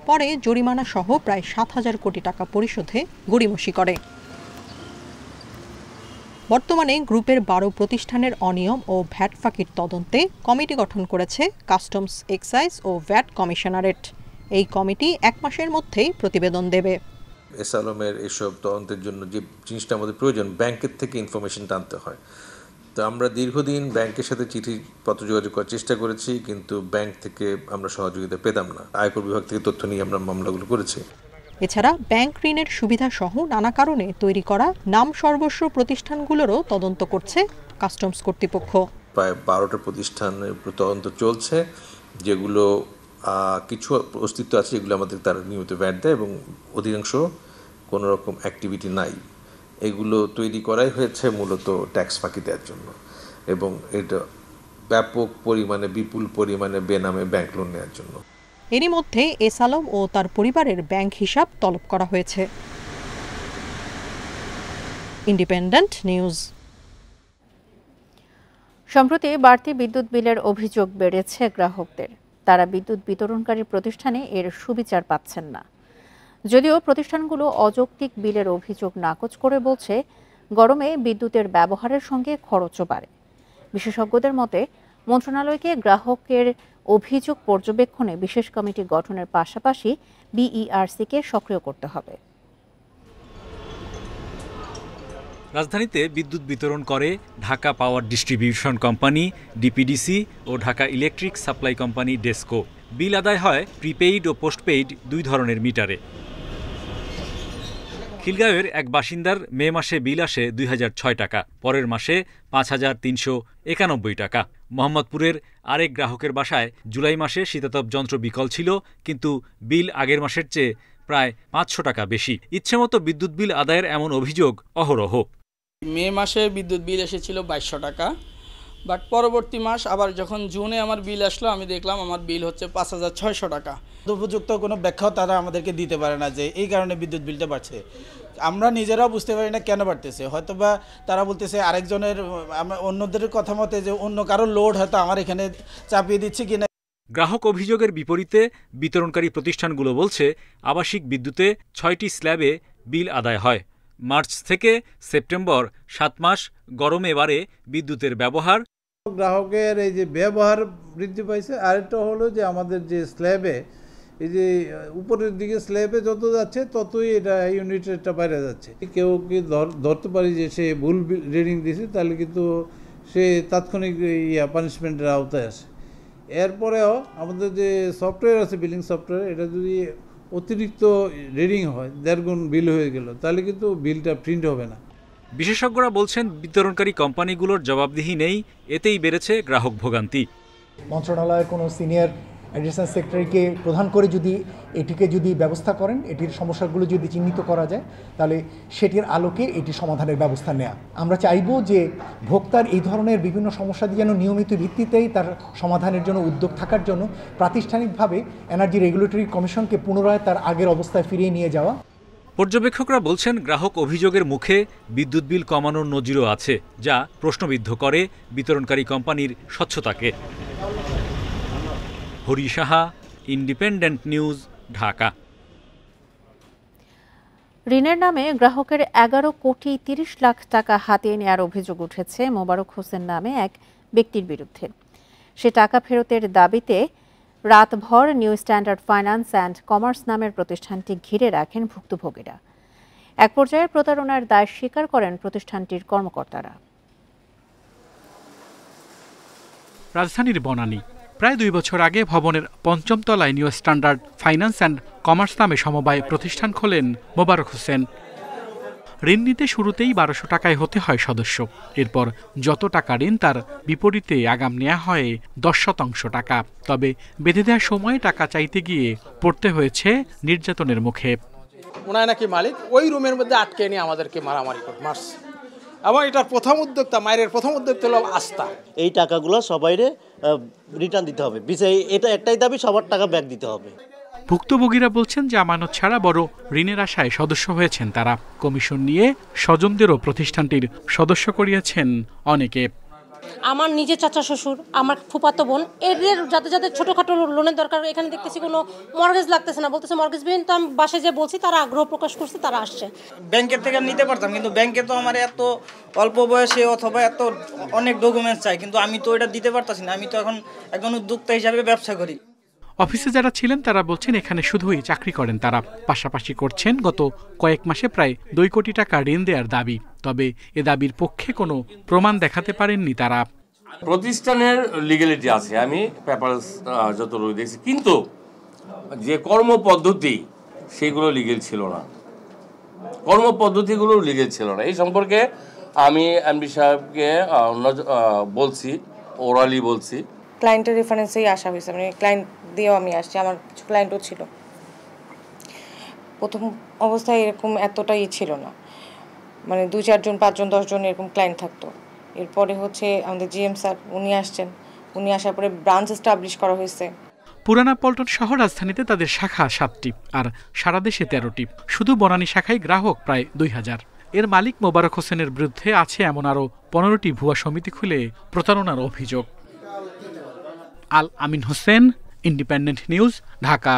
পরে জরিমানা সহ প্রায় 7,000 কোটি টাকা পরিশোধে গড়িমসি করে। বর্তমানে গ্রুপের 12 প্রতিষ্ঠানের অনিয়ম ও ভ্যাট ফাঁকির তদন্তে কমিটি গঠন করেছে কাস্টমস, এক্সাইজ ও ভ্যাট কমিশনারেট। এই কমিটি 1 মাসের মধ্যেই প্রতিবেদন দেবে। এসালমের এসব তদন্তের জন্য যে জিনিসটা আমাদের প্রয়োজন, ব্যাংকের থেকে ইনফরমেশন টানতে হয়। তো আমরা দীর্ঘদিন ব্যাংকের সাথে চিঠিপত্র যোগাযোগ করার চেষ্টা করেছি, কিন্তু ব্যাংক থেকে আমরা সহযোগিতা পেতাম না। আয়কর বিভাগ থেকে তথ্য নিয়ে আমরা মামলাগুলো করেছি। এছাড়া ব্যাংক ঋণের সুবিধা সহ নানা কারণে তৈরি করা নাম সর্বস্ব প্রতিষ্ঠানগুলোরও তদন্ত করছে কাস্টমস কর্তৃপক্ষ। প্রায় 12টা প্রতিষ্ঠানের তদন্ত চলছে, যেগুলো কিছু অস্তিত্ব আছে, যেগুলো আমাদের তারা নিয়মিত ভ্যাট দেয় এবং অধিকাংশ কোনো রকম অ্যাক্টিভিটি নাই। এগুলো তৈরি করাই হয়েছে মূলত ট্যাক্স ফাঁকি দেওয়ার জন্য, এবং এটা ব্যাপক পরিমাণে, বিপুল পরিমাণে বেনামে ব্যাংক লোন নেওয়ার জন্য। এরই মধ্যে এসালম ও তার পরিবারের ব্যাংক হিসাব তলব করা হয়েছে। Independent news. সম্প্রতি বাড়তি বিদ্যুৎ বিলের অভিযোগ বেড়েছে গ্রাহকদের। তারা বিদ্যুৎ বিতরণকারী প্রতিষ্ঠানে এর সুবিচার পাচ্ছেন না। যদিও প্রতিষ্ঠানগুলো অযৌক্তিক বিলের অভিযোগ নাকচ করে বলছে, গরমে বিদ্যুতের ব্যবহারের সঙ্গে খরচও বাড়ে। বিশেষজ্ঞদের মতে, মন্ত্রণালয়কে গ্রাহকের অভিযোগ পর্যবেক্ষণে বিশেষ কমিটি গঠনের পাশাপাশি বিইআরসিকে সক্রিয় করতে হবে। রাজধানীতে বিদ্যুৎ বিতরণ করে Dhaka Power Distribution Company DPDC ও Dhaka Electric Supply Company DESCO. বিল আদায় হয় প্রিপেইড ও পোস্টপেইড দুই ধরনের মিটারে। খিলগাঁওয়ের এক বাসিন্দার মে মাসে বিল আসে ২০০৬ টাকা, পরের মাসে ৫,৩৯১ টাকা। মোহাম্মদপুরের আরেক গ্রাহকের বাসায় জুলাই মাসে শীতাতপ যন্ত্র বিকল ছিল, কিন্তু বিল আগের মাসের চেয়ে প্রায় ৫০০ টাকা বেশি। ইচ্ছেমতো বিদ্যুৎ বিল আদায়ের এমন অভিযোগ অহরহ। মে মাসে বিদ্যুৎ বিল এসেছিল ২২০০ টাকা, বাট পরবর্তী মাস আবার যখন জুনে আমার বিল আসলো, আমি দেখলাম আমার বিল হচ্ছে ৫,৬০০ টাকা। উপযুক্ত কোনো ব্যাখ্যাও তারা আমাদেরকে দিতে পারে না যে এই কারণে বিদ্যুৎ বিলটা বাড়ছে। আমরা নিজেরাও বুঝতে পারি না কেন বাড়তেছে। হয়তোবা তারা বলতেছে আরেকজনের, অন্যদের কথা মতে যে অন্য কারোর লোড হয়তো আমার এখানে চাপিয়ে দিচ্ছে কিনা। গ্রাহক অভিযোগের বিপরীতে বিতরণকারী প্রতিষ্ঠানগুলো বলছে আবাসিক বিদ্যুতে ৬টি স্ল্যাবে বিল আদায় হয়। মার্চ থেকে সেপ্টেম্বর ৭ মাস গরমে বাড়ে বিদ্যুতের ব্যবহার। গ্রাহকের এই যে ব্যবহার বৃদ্ধি পাইছে। আরেকটা হলো যে আমাদের যে স্ল্যাবে, এই যে উপরের দিকে স্ল্যাবে যত যাচ্ছে ততই এটা ইউনিটেরটা বাইরে যাচ্ছে। কেউ কি ধরতে পারি যে সে ভুল রিডিং দিয়েছে, তাহলে কিন্তু সে তাৎক্ষণিক পানিশমেন্টের আওতায় আসে। এরপরেও আমাদের যে সফটওয়্যার আছে, বিলিং সফটওয়্যার, এটা যদি অতিরিক্ত রিডিং হয়, ১.৫ গুণ বিল হয়ে গেল, তাহলে কিন্তু বিলটা প্রিন্ট হবে না। বিশেষজ্ঞরা বলছেন বিতরণকারী কোম্পানিগুলোর জবাবদিহি নেই, এতেই বেড়েছে গ্রাহক ভোগান্তি। মন্ত্রণালয়ের কোনো সিনিয়র অ্যাডিশনাল সেক্রেটারিকে প্রধান করে যদি এটিকে ব্যবস্থা করেন, এটির সমস্যাগুলো যদি চিহ্নিত করা যায়, তাহলে সেটির আলোকে এটি সমাধানের ব্যবস্থা নেওয়া। আমরা চাইব যে ভোক্তার এই ধরনের বিভিন্ন সমস্যা যেন নিয়মিত ভিত্তিতেই তার সমাধানের জন্য উদ্যোগ থাকার জন্য প্রাতিষ্ঠানিকভাবে এনার্জি রেগুলেটরি কমিশনকে পুনরায় তার আগের অবস্থায় ফিরিয়ে নিয়ে যাওয়া। পর্যবেক্ষকরা বলছেন গ্রাহক অভিযোগের মুখে বিদ্যুৎ বিল কমানোর নজিরও আছে, যা প্রশ্নবিদ্ধ করে বিতরণকারী কোম্পানির স্বচ্ছতাকে। Hari Saha, Independent News, Dhaka. ঋণের নামে গ্রাহকের ১১,৩০,০০,০০০ টাকা হাতিয়ে নেওয়ার অভিযোগ উঠেছে মোবারক হোসেন নামে এক ব্যক্তির বিরুদ্ধে। সে টাকা ফেরতের দাবিতে রাতভর new standard finance and commerce নামের প্রতিষ্ঠানটি ঘিরে রাখেন ভুক্তভোগীরা। এক পর্যায়ে প্রতারণার দায় স্বীকার করেন প্রতিষ্ঠানটির কর্মকর্তারা। রাজধানীর বনানী প্রায় ২ বছর আগে ভবনের ৫ম তলায় new standard finance and commerce নামে সমবায় প্রতিষ্ঠান খোলেন মোবারক হোসেন। ঋণ নিতে শুরুতেই ১২০০ টাকায় হতে হয় সদস্য। এরপর যত টাকা ঋণ তার বিপরীতে আগাম নেওয়া হয় ১০% টাকা। তবে বেঁধে দেওয়ার সময় টাকা চাইতে গিয়ে পড়তে হয়েছে নির্যাতনের মুখে। ওনায় নাকি মালিক ওই রুমের মধ্যে আটকে নিয়ে আমাদেরকে মারামারি করে মারছে। এবং এটার প্রথম উদ্যোক্তা, মায়ের প্রথম উদ্যোক্তা হলো আস্থা। এই টাকাগুলো সবাইরে রিটার্ন দিতে হবে। এটা একটাই দাবি, সবার টাকা ব্যাক দিতে হবে। ভুক্তভোগীরা বলছেন যে আমানত ছাড়া বড় ঋণের আশায় সদস্য হয়েছেন তারা। কমিশন নিয়ে স্বজনদেরও প্রতিষ্ঠানটির সদস্য করিয়েছেন অনেকে। আমার নিজের চাচা শ্বশুর, আমার ফুফাতো বোন, এদের যাদের ছোটোখাটো লোনের দরকার, এখানে দেখতেছি কোনো মর্গেজ লাগতেছে না, বলতেছে মর্গেজবিহীন। তো আমি বাসায় যে বলছি, তারা আগ্রহ প্রকাশ করছে, তারা আসছে। ব্যাংকের থেকে নিতে পারতাম, কিন্তু ব্যাংকে তো আমার এত অল্প বয়সে অথবা এত অনেক ডকুমেন্টস চাই, কিন্তু আমি তো এটা দিতে পারতাছি না। আমি তো এখন একজন উদ্যোক্তা হিসাবে ব্যবসা করি। অফিসে যারা ছিলেন তারা বলছেন এখানে শুধুই চাকরি করেন তারা, পাশাপাশি করছেন গত কয়েক মাসে প্রায় ২ কোটি টাকা ঋণ দেওয়ার দাবি। তবে এ দাবির পক্ষে কোনো প্রমাণ দেখাতে পারেননি তারা। প্রতিষ্ঠানের লিগ্যালিটি আছে, আমি পেপারস যতটুকু দেখছি, কিন্তু যে কর্মপদ্ধতি সেগুলো লিগ্যাল ছিল না, কর্মপদ্ধতিগুলো লিগ্যাল ছিল না। এই সম্পর্কে আমি এমডি সাহেবকে বলছি, ওরালি বলছি। ক্লায়েন্টের রেফারেন্সেই আসা হয়েছে, মানে ক্লায়েন্ট দিয়েও আমি আসছি, আমার কিছু ক্লায়েন্টও ছিল। প্রথম অবস্থায় এরকম এতটাই ছিল না, মানে ২, ৪ জন, ৫ জন, ১০ জন এরকম ক্লায়েন্ট থাকতো। এরপরে হচ্ছে আমাদের জিএম স্যার, উনি আসছেন। উনি আসার পরে ব্রাঞ্চ এস্টাবলিশ করা হয়েছে। পুরানা পল্টন সহ রাজধানীতে তাদের শাখা ৭টি আর সারা দেশে ১৩টি। শুধু বনানী শাখায় গ্রাহক প্রায় ২,০০০। এর মালিক মোবারক হোসেনের বিরুদ্ধে আছে এমন আরও ১৫টি ভুয়া সমিতি খুলে প্রতারণার অভিযোগ। আল আমিন হোসেন, ইন্ডিপেন্ডেন্ট নিউজ, ঢাকা।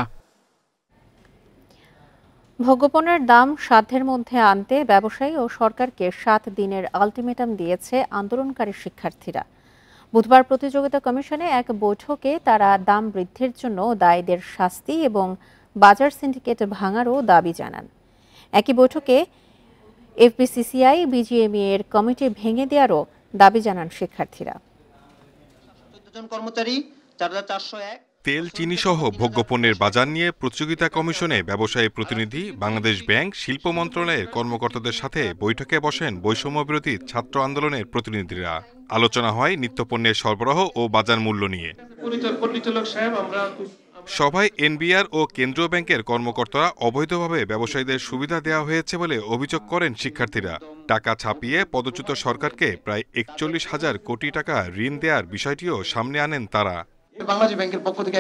ভোগ্যপণ্যের দাম সাধ্যের মধ্যে আনতে ব্যবসায়ী ও সরকারকে ৭ দিনের আলটিমেটাম দিয়েছে আন্দোলনকারী শিক্ষার্থীরা। বুধবার প্রতিযোগিতা কমিশনে এক বৈঠকে তারা দাম বৃদ্ধির জন্য দায়ীদের শাস্তি এবং বাজার সিন্ডিকেট ভাঙারও দাবি জানান। একই বৈঠকে এফবিসিসিআই বিজিএমইএ এর কমিটি ভেঙে দেওয়ারও দাবি জানান শিক্ষার্থীরা। তেল, চিনি সহ ভোগ্যপণ্যের বাজার নিয়ে প্রতিযোগিতা কমিশনে ব্যবসায়ী প্রতিনিধি, বাংলাদেশ ব্যাংক, শিল্প মন্ত্রণালয়ের কর্মকর্তাদের সাথে বৈঠকে বসেন বৈষম্যবিরোধী ছাত্র আন্দোলনের প্রতিনিধিরা। আলোচনা হয় নিত্যপণ্যের সরবরাহ ও বাজার মূল্য নিয়ে। সভায় এনবিআর ও কেন্দ্রীয় ব্যাংকের কর্মকর্তারা অবৈধভাবে ব্যবসায়ীদের সুবিধা দেওয়া হয়েছে বলে অভিযোগ করেন শিক্ষার্থীরা। টাকা ছাপিয়ে পদচ্যুত সরকারকে প্রায় ৪১,০০০ কোটি টাকা ঋণ দেওয়ার বিষয়টিও সামনে আনেন তারা। বাংলাদেশ ব্যাংকের পক্ষ থেকে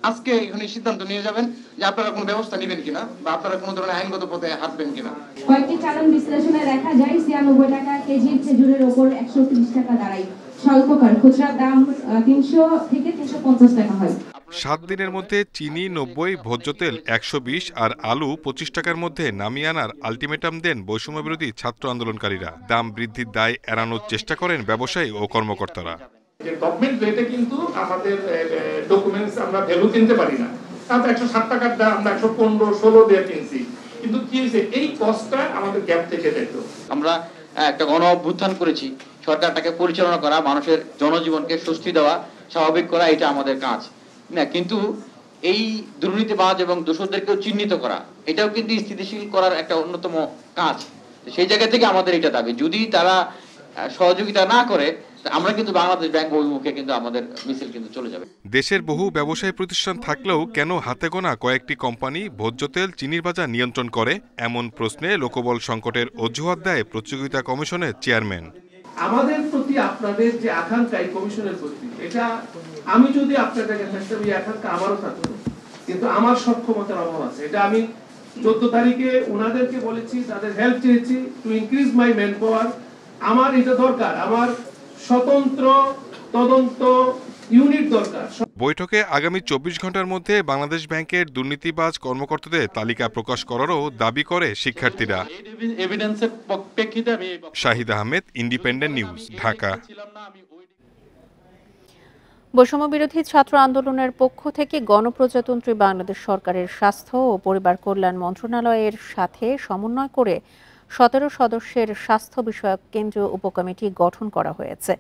আজকে সিদ্ধান্ত নিয়ে যাবেন যে আপনারা কোনো ব্যবস্থা নেবেন কিনা বা আপনারা কোনো ধরনের আইনগত পথে হাঁটবেন কিনা। কয়েকটি চালান বিশ্লেষণে দেখা যায় ৯৬ টাকা কেজি খেজুরের ওপর ১৩০ টাকা দাঁড়ায়। স্বল্পকার খুচরা দাম ৩০০ থেকে ৩৫০ টাকা হয়। ৭ দিনের মধ্যে চিনি ৯০, ভোজ্য তেল ১২০ আর আলু ২৫ টাকার মধ্যে নামিয়ে আনার আলটিমেটাম দেন বৈষম্যবিরোধী ছাত্র আন্দোলনকারীরা। দাম বৃদ্ধির দায় এড়ানোর চেষ্টা করেন ব্যবসায়ী ও কর্মকর্তারা। যে গভর্নমেন্ট রেটে কিন্তু আমাদের ডকুমেন্টস আমরা ভ্যালু কিনতে পারি না, তাতে ১৬০ টাকার দাম আমরা ১১৫-১৬ দিয়ে কিনছি, কিন্তু কি হয়েছে এই কস্টটা আমাদের গ্যাপ থেকে যেত। আমরা একটা গণ অভ্যুত্থান করেছি, সরকারটাকে পরিচালনা করা, মানুষের জনজীবনকে স্বস্তি দেওয়া, স্বাভাবিক করা, এটা আমাদের কাজ না। কিন্তু এই দুর্নীতিবাজ এবং দোষরদেরকেও চিহ্নিত করা, এটাও কিন্তু স্থিতিশীল করার একটা অন্যতম কাজ। সেই জায়গা থেকে আমাদের এটা দাবি, যদি তারা সহযোগিতা না করে আমরা কিন্তু বাংলাদেশ ব্যাংক অভিমুখে কিন্তু আমাদের মিছিল কিন্তু চলে যাবে। দেশের বহু ব্যবসায়ী প্রতিষ্ঠান থাকলেও কেন হাতে গোনা কয়েকটি কোম্পানি ভোজ্য তেল, চিনির বাজার নিয়ন্ত্রণ করে, এমন প্রশ্নে লোকবল সংকটের অজুহাত দেয় প্রতিযোগিতা কমিশনের চেয়ারম্যান। আমাদের প্রতি আপনাদের যে আকাঙ্ক্ষা এই কমিশনের প্রতি, এটা আমি যদি আপনার জায়গায় থাকতাম এই আকাঙ্ক্ষা আমারও থাকতো, কিন্তু আমার সক্ষমতার অভাব আছে। এটা আমি 14 তারিখে ওনাদেরকে বলেছি, তাদের হেল্প চেয়েছি to increase my man power. আমার এটা দরকার, আমার স্বতন্ত্র তদন্ত ইউনিট দরকার। বৈঠকে আগামী ২৪ ঘন্টার মধ্যে বাংলাদেশ ব্যাংকের দুর্নীতিবাজ কর্মকর্তাদের তালিকা প্রকাশ করারও দাবি করে শিক্ষার্থীরা। Shahid Ahmed, independent News, Dhaka. বৈষম্যবিরোধী ছাত্র আন্দোলনের পক্ষ থেকে গণপ্রজাতন্ত্রী বাংলাদেশ সরকারের স্বাস্থ্য ও পরিবার কল্যাণ মন্ত্রণালয়ের সাথে সমন্বয় করে ১৭ সদস্যের স্বাস্থ্য বিষয়ক কেন্দ্রীয় উপকমিটি গঠন করা হয়েছে।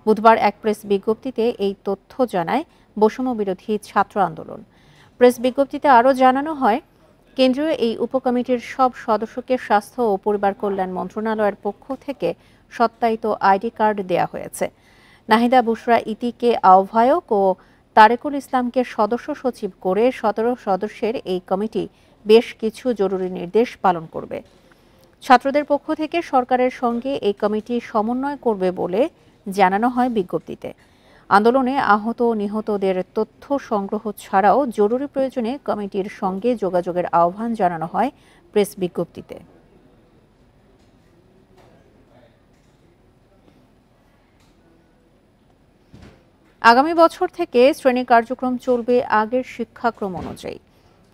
বুধবার এক প্রেস বিজ্ঞপ্তিতে এই তথ্য জানায় বৈষম্যবিরোধী ছাত্র আন্দোলন। প্রেস বিজ্ঞপ্তিতে আরও জানানো হয়, কেন্দ্রীয় এই উপকমিটির সব সদস্যকে স্বাস্থ্য ও পরিবার কল্যাণ মন্ত্রণালয়ের পক্ষ থেকে সত্যায়িত আইডি কার্ড দেয়া হয়েছে। নাহিদা বুশরা ইতিকে আহ্বায়ক ও তারেকুল ইসলামকে সদস্য সচিব করে ১৭ সদস্যের এই কমিটি বেশ কিছু জরুরি নির্দেশ পালন করবে। ছাত্রদের পক্ষ থেকে সরকারের সঙ্গে এই কমিটি সমন্বয় করবে বলে জানানো হয় বিজ্ঞপ্তিতে। আন্দোলনে আহত ও নিহতদের তথ্য সংগ্রহ ছাড়াও জরুরি প্রয়োজনে কমিটির সঙ্গে যোগাযোগের আহ্বান জানানো হয় প্রেস বিজ্ঞপ্তিতে। আগামী বছর থেকে শ্রেণী কার্যক্রম চলবে আগের শিক্ষাক্রম অনুযায়ী।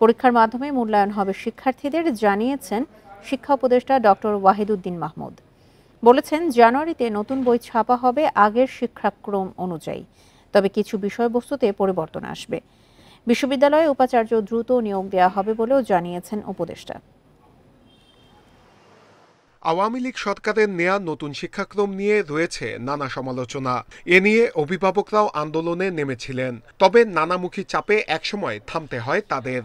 পরীক্ষার মাধ্যমে মূল্যায়ন হবে শিক্ষার্থীদের, জানিয়েছেন শিক্ষা উপদেষ্টা ডক্টর ওয়াহিদুদ্দিন মাহমুদ। বলেছেন, জানুয়ারিতে নতুন বই ছাপা হবে আগের শিক্ষাক্রম অনুযায়ী, তবে কিছু বিষয়বস্তুতে পরিবর্তন আসবে। বিশ্ববিদ্যালয়ে উপাচার্য দ্রুত নিয়োগ দেওয়া হবে বলেও জানিয়েছেন উপদেষ্টা। আওয়ামী লীগ সরকারের নেয়া নতুন শিক্ষাক্রম নিয়ে রয়েছে নানা সমালোচনা। এ নিয়ে অভিভাবকরাও আন্দোলনে নেমেছিলেন, তবে নানামুখী চাপে একসময় থামতে হয় তাদের।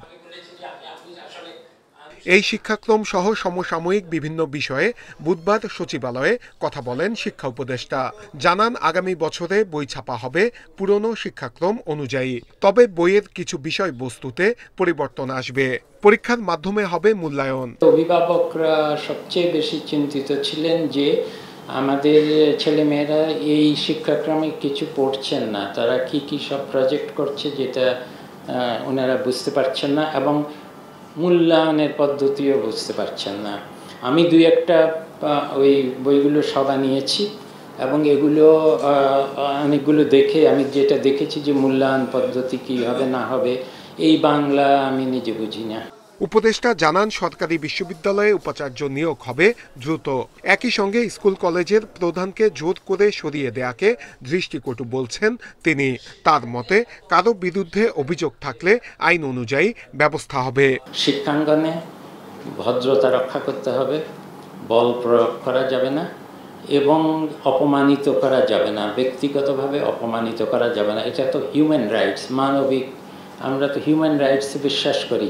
এই শিক্ষাক্রম সহ সমসাময়িক বিভিন্ন বিষয়ে বুধবার সচিবালয়ে কথা বলেন শিক্ষা উপদেষ্টা। জানান, আগামী বছরে বই ছাপা হবে পুরনো শিক্ষাক্রম অনুযায়ী, তবে বইয়ের কিছু বিষয়বস্তুতে পরিবর্তন আসবে। পরীক্ষার মাধ্যমে হবে মূল্যায়ন। অভিভাবকরা সবচেয়ে বেশি চিন্তিত ছিলেন যে আমাদের ছেলেমেয়েরা এই শিক্ষাক্রমে কিছু পড়ছেন না, তারা কি কি সব প্রজেক্ট করছে যেটা ওনারা বুঝতে পারছেন না, এবং মূল্যায়নের পদ্ধতিও বুঝতে পারছেন না। আমি দুই একটা ওই বইগুলো সবা নিয়েছি এবং এগুলো অনেকগুলো দেখে আমি যেটা দেখেছি যে মূল্যায়ন পদ্ধতি কী হবে না হবে এই বাংলা আমি নিজে বুঝি না। উপদেষ্টা জানান সরকারি বিশ্ববিদ্যালয়ে উপাচার্য নিয়োগ হবে দ্রুত। একই সঙ্গে স্কুল কলেজের প্রধানকে জোর করে সরিয়ে দেয়াকে দৃষ্টিকটু বলছেন তিনি। তার মতে কারো বিরুদ্ধে অভিযোগ থাকলে আইন অনুযায়ী ব্যবস্থা হবে। শিক্ষাঙ্গনে ভদ্রতা রক্ষা করতে হবে, বল প্রয়োগ করা যাবে না এবং অপমানিত করা যাবে না, ব্যক্তিগতভাবে অপমানিত করা যাবে না। এটা তো হিউম্যান রাইটস, মানবিক, আমরা তো হিউম্যান রাইটসে বিশ্বাস করি।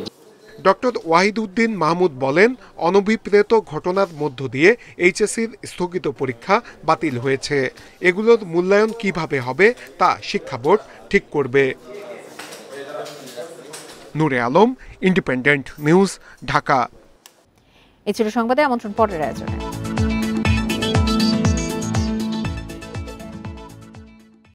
ডক্টর ওয়াহিদউদ্দিন মাহমুদ বলেন, অনভিপ্রেত ঘটনার মধ্য দিয়ে এইচএসসির স্থগিত পরীক্ষা বাতিল হয়েছে। এগুলোর মূল্যায়ন কিভাবে হবে তা শিক্ষা বোর্ড ঠিক করবে। নূরে আলম, ইন্ডিপেন্ডেন্ট নিউজ, ঢাকা। এ ছিল সংবাদে আমন্ত্রণ পরের আয়োজনে।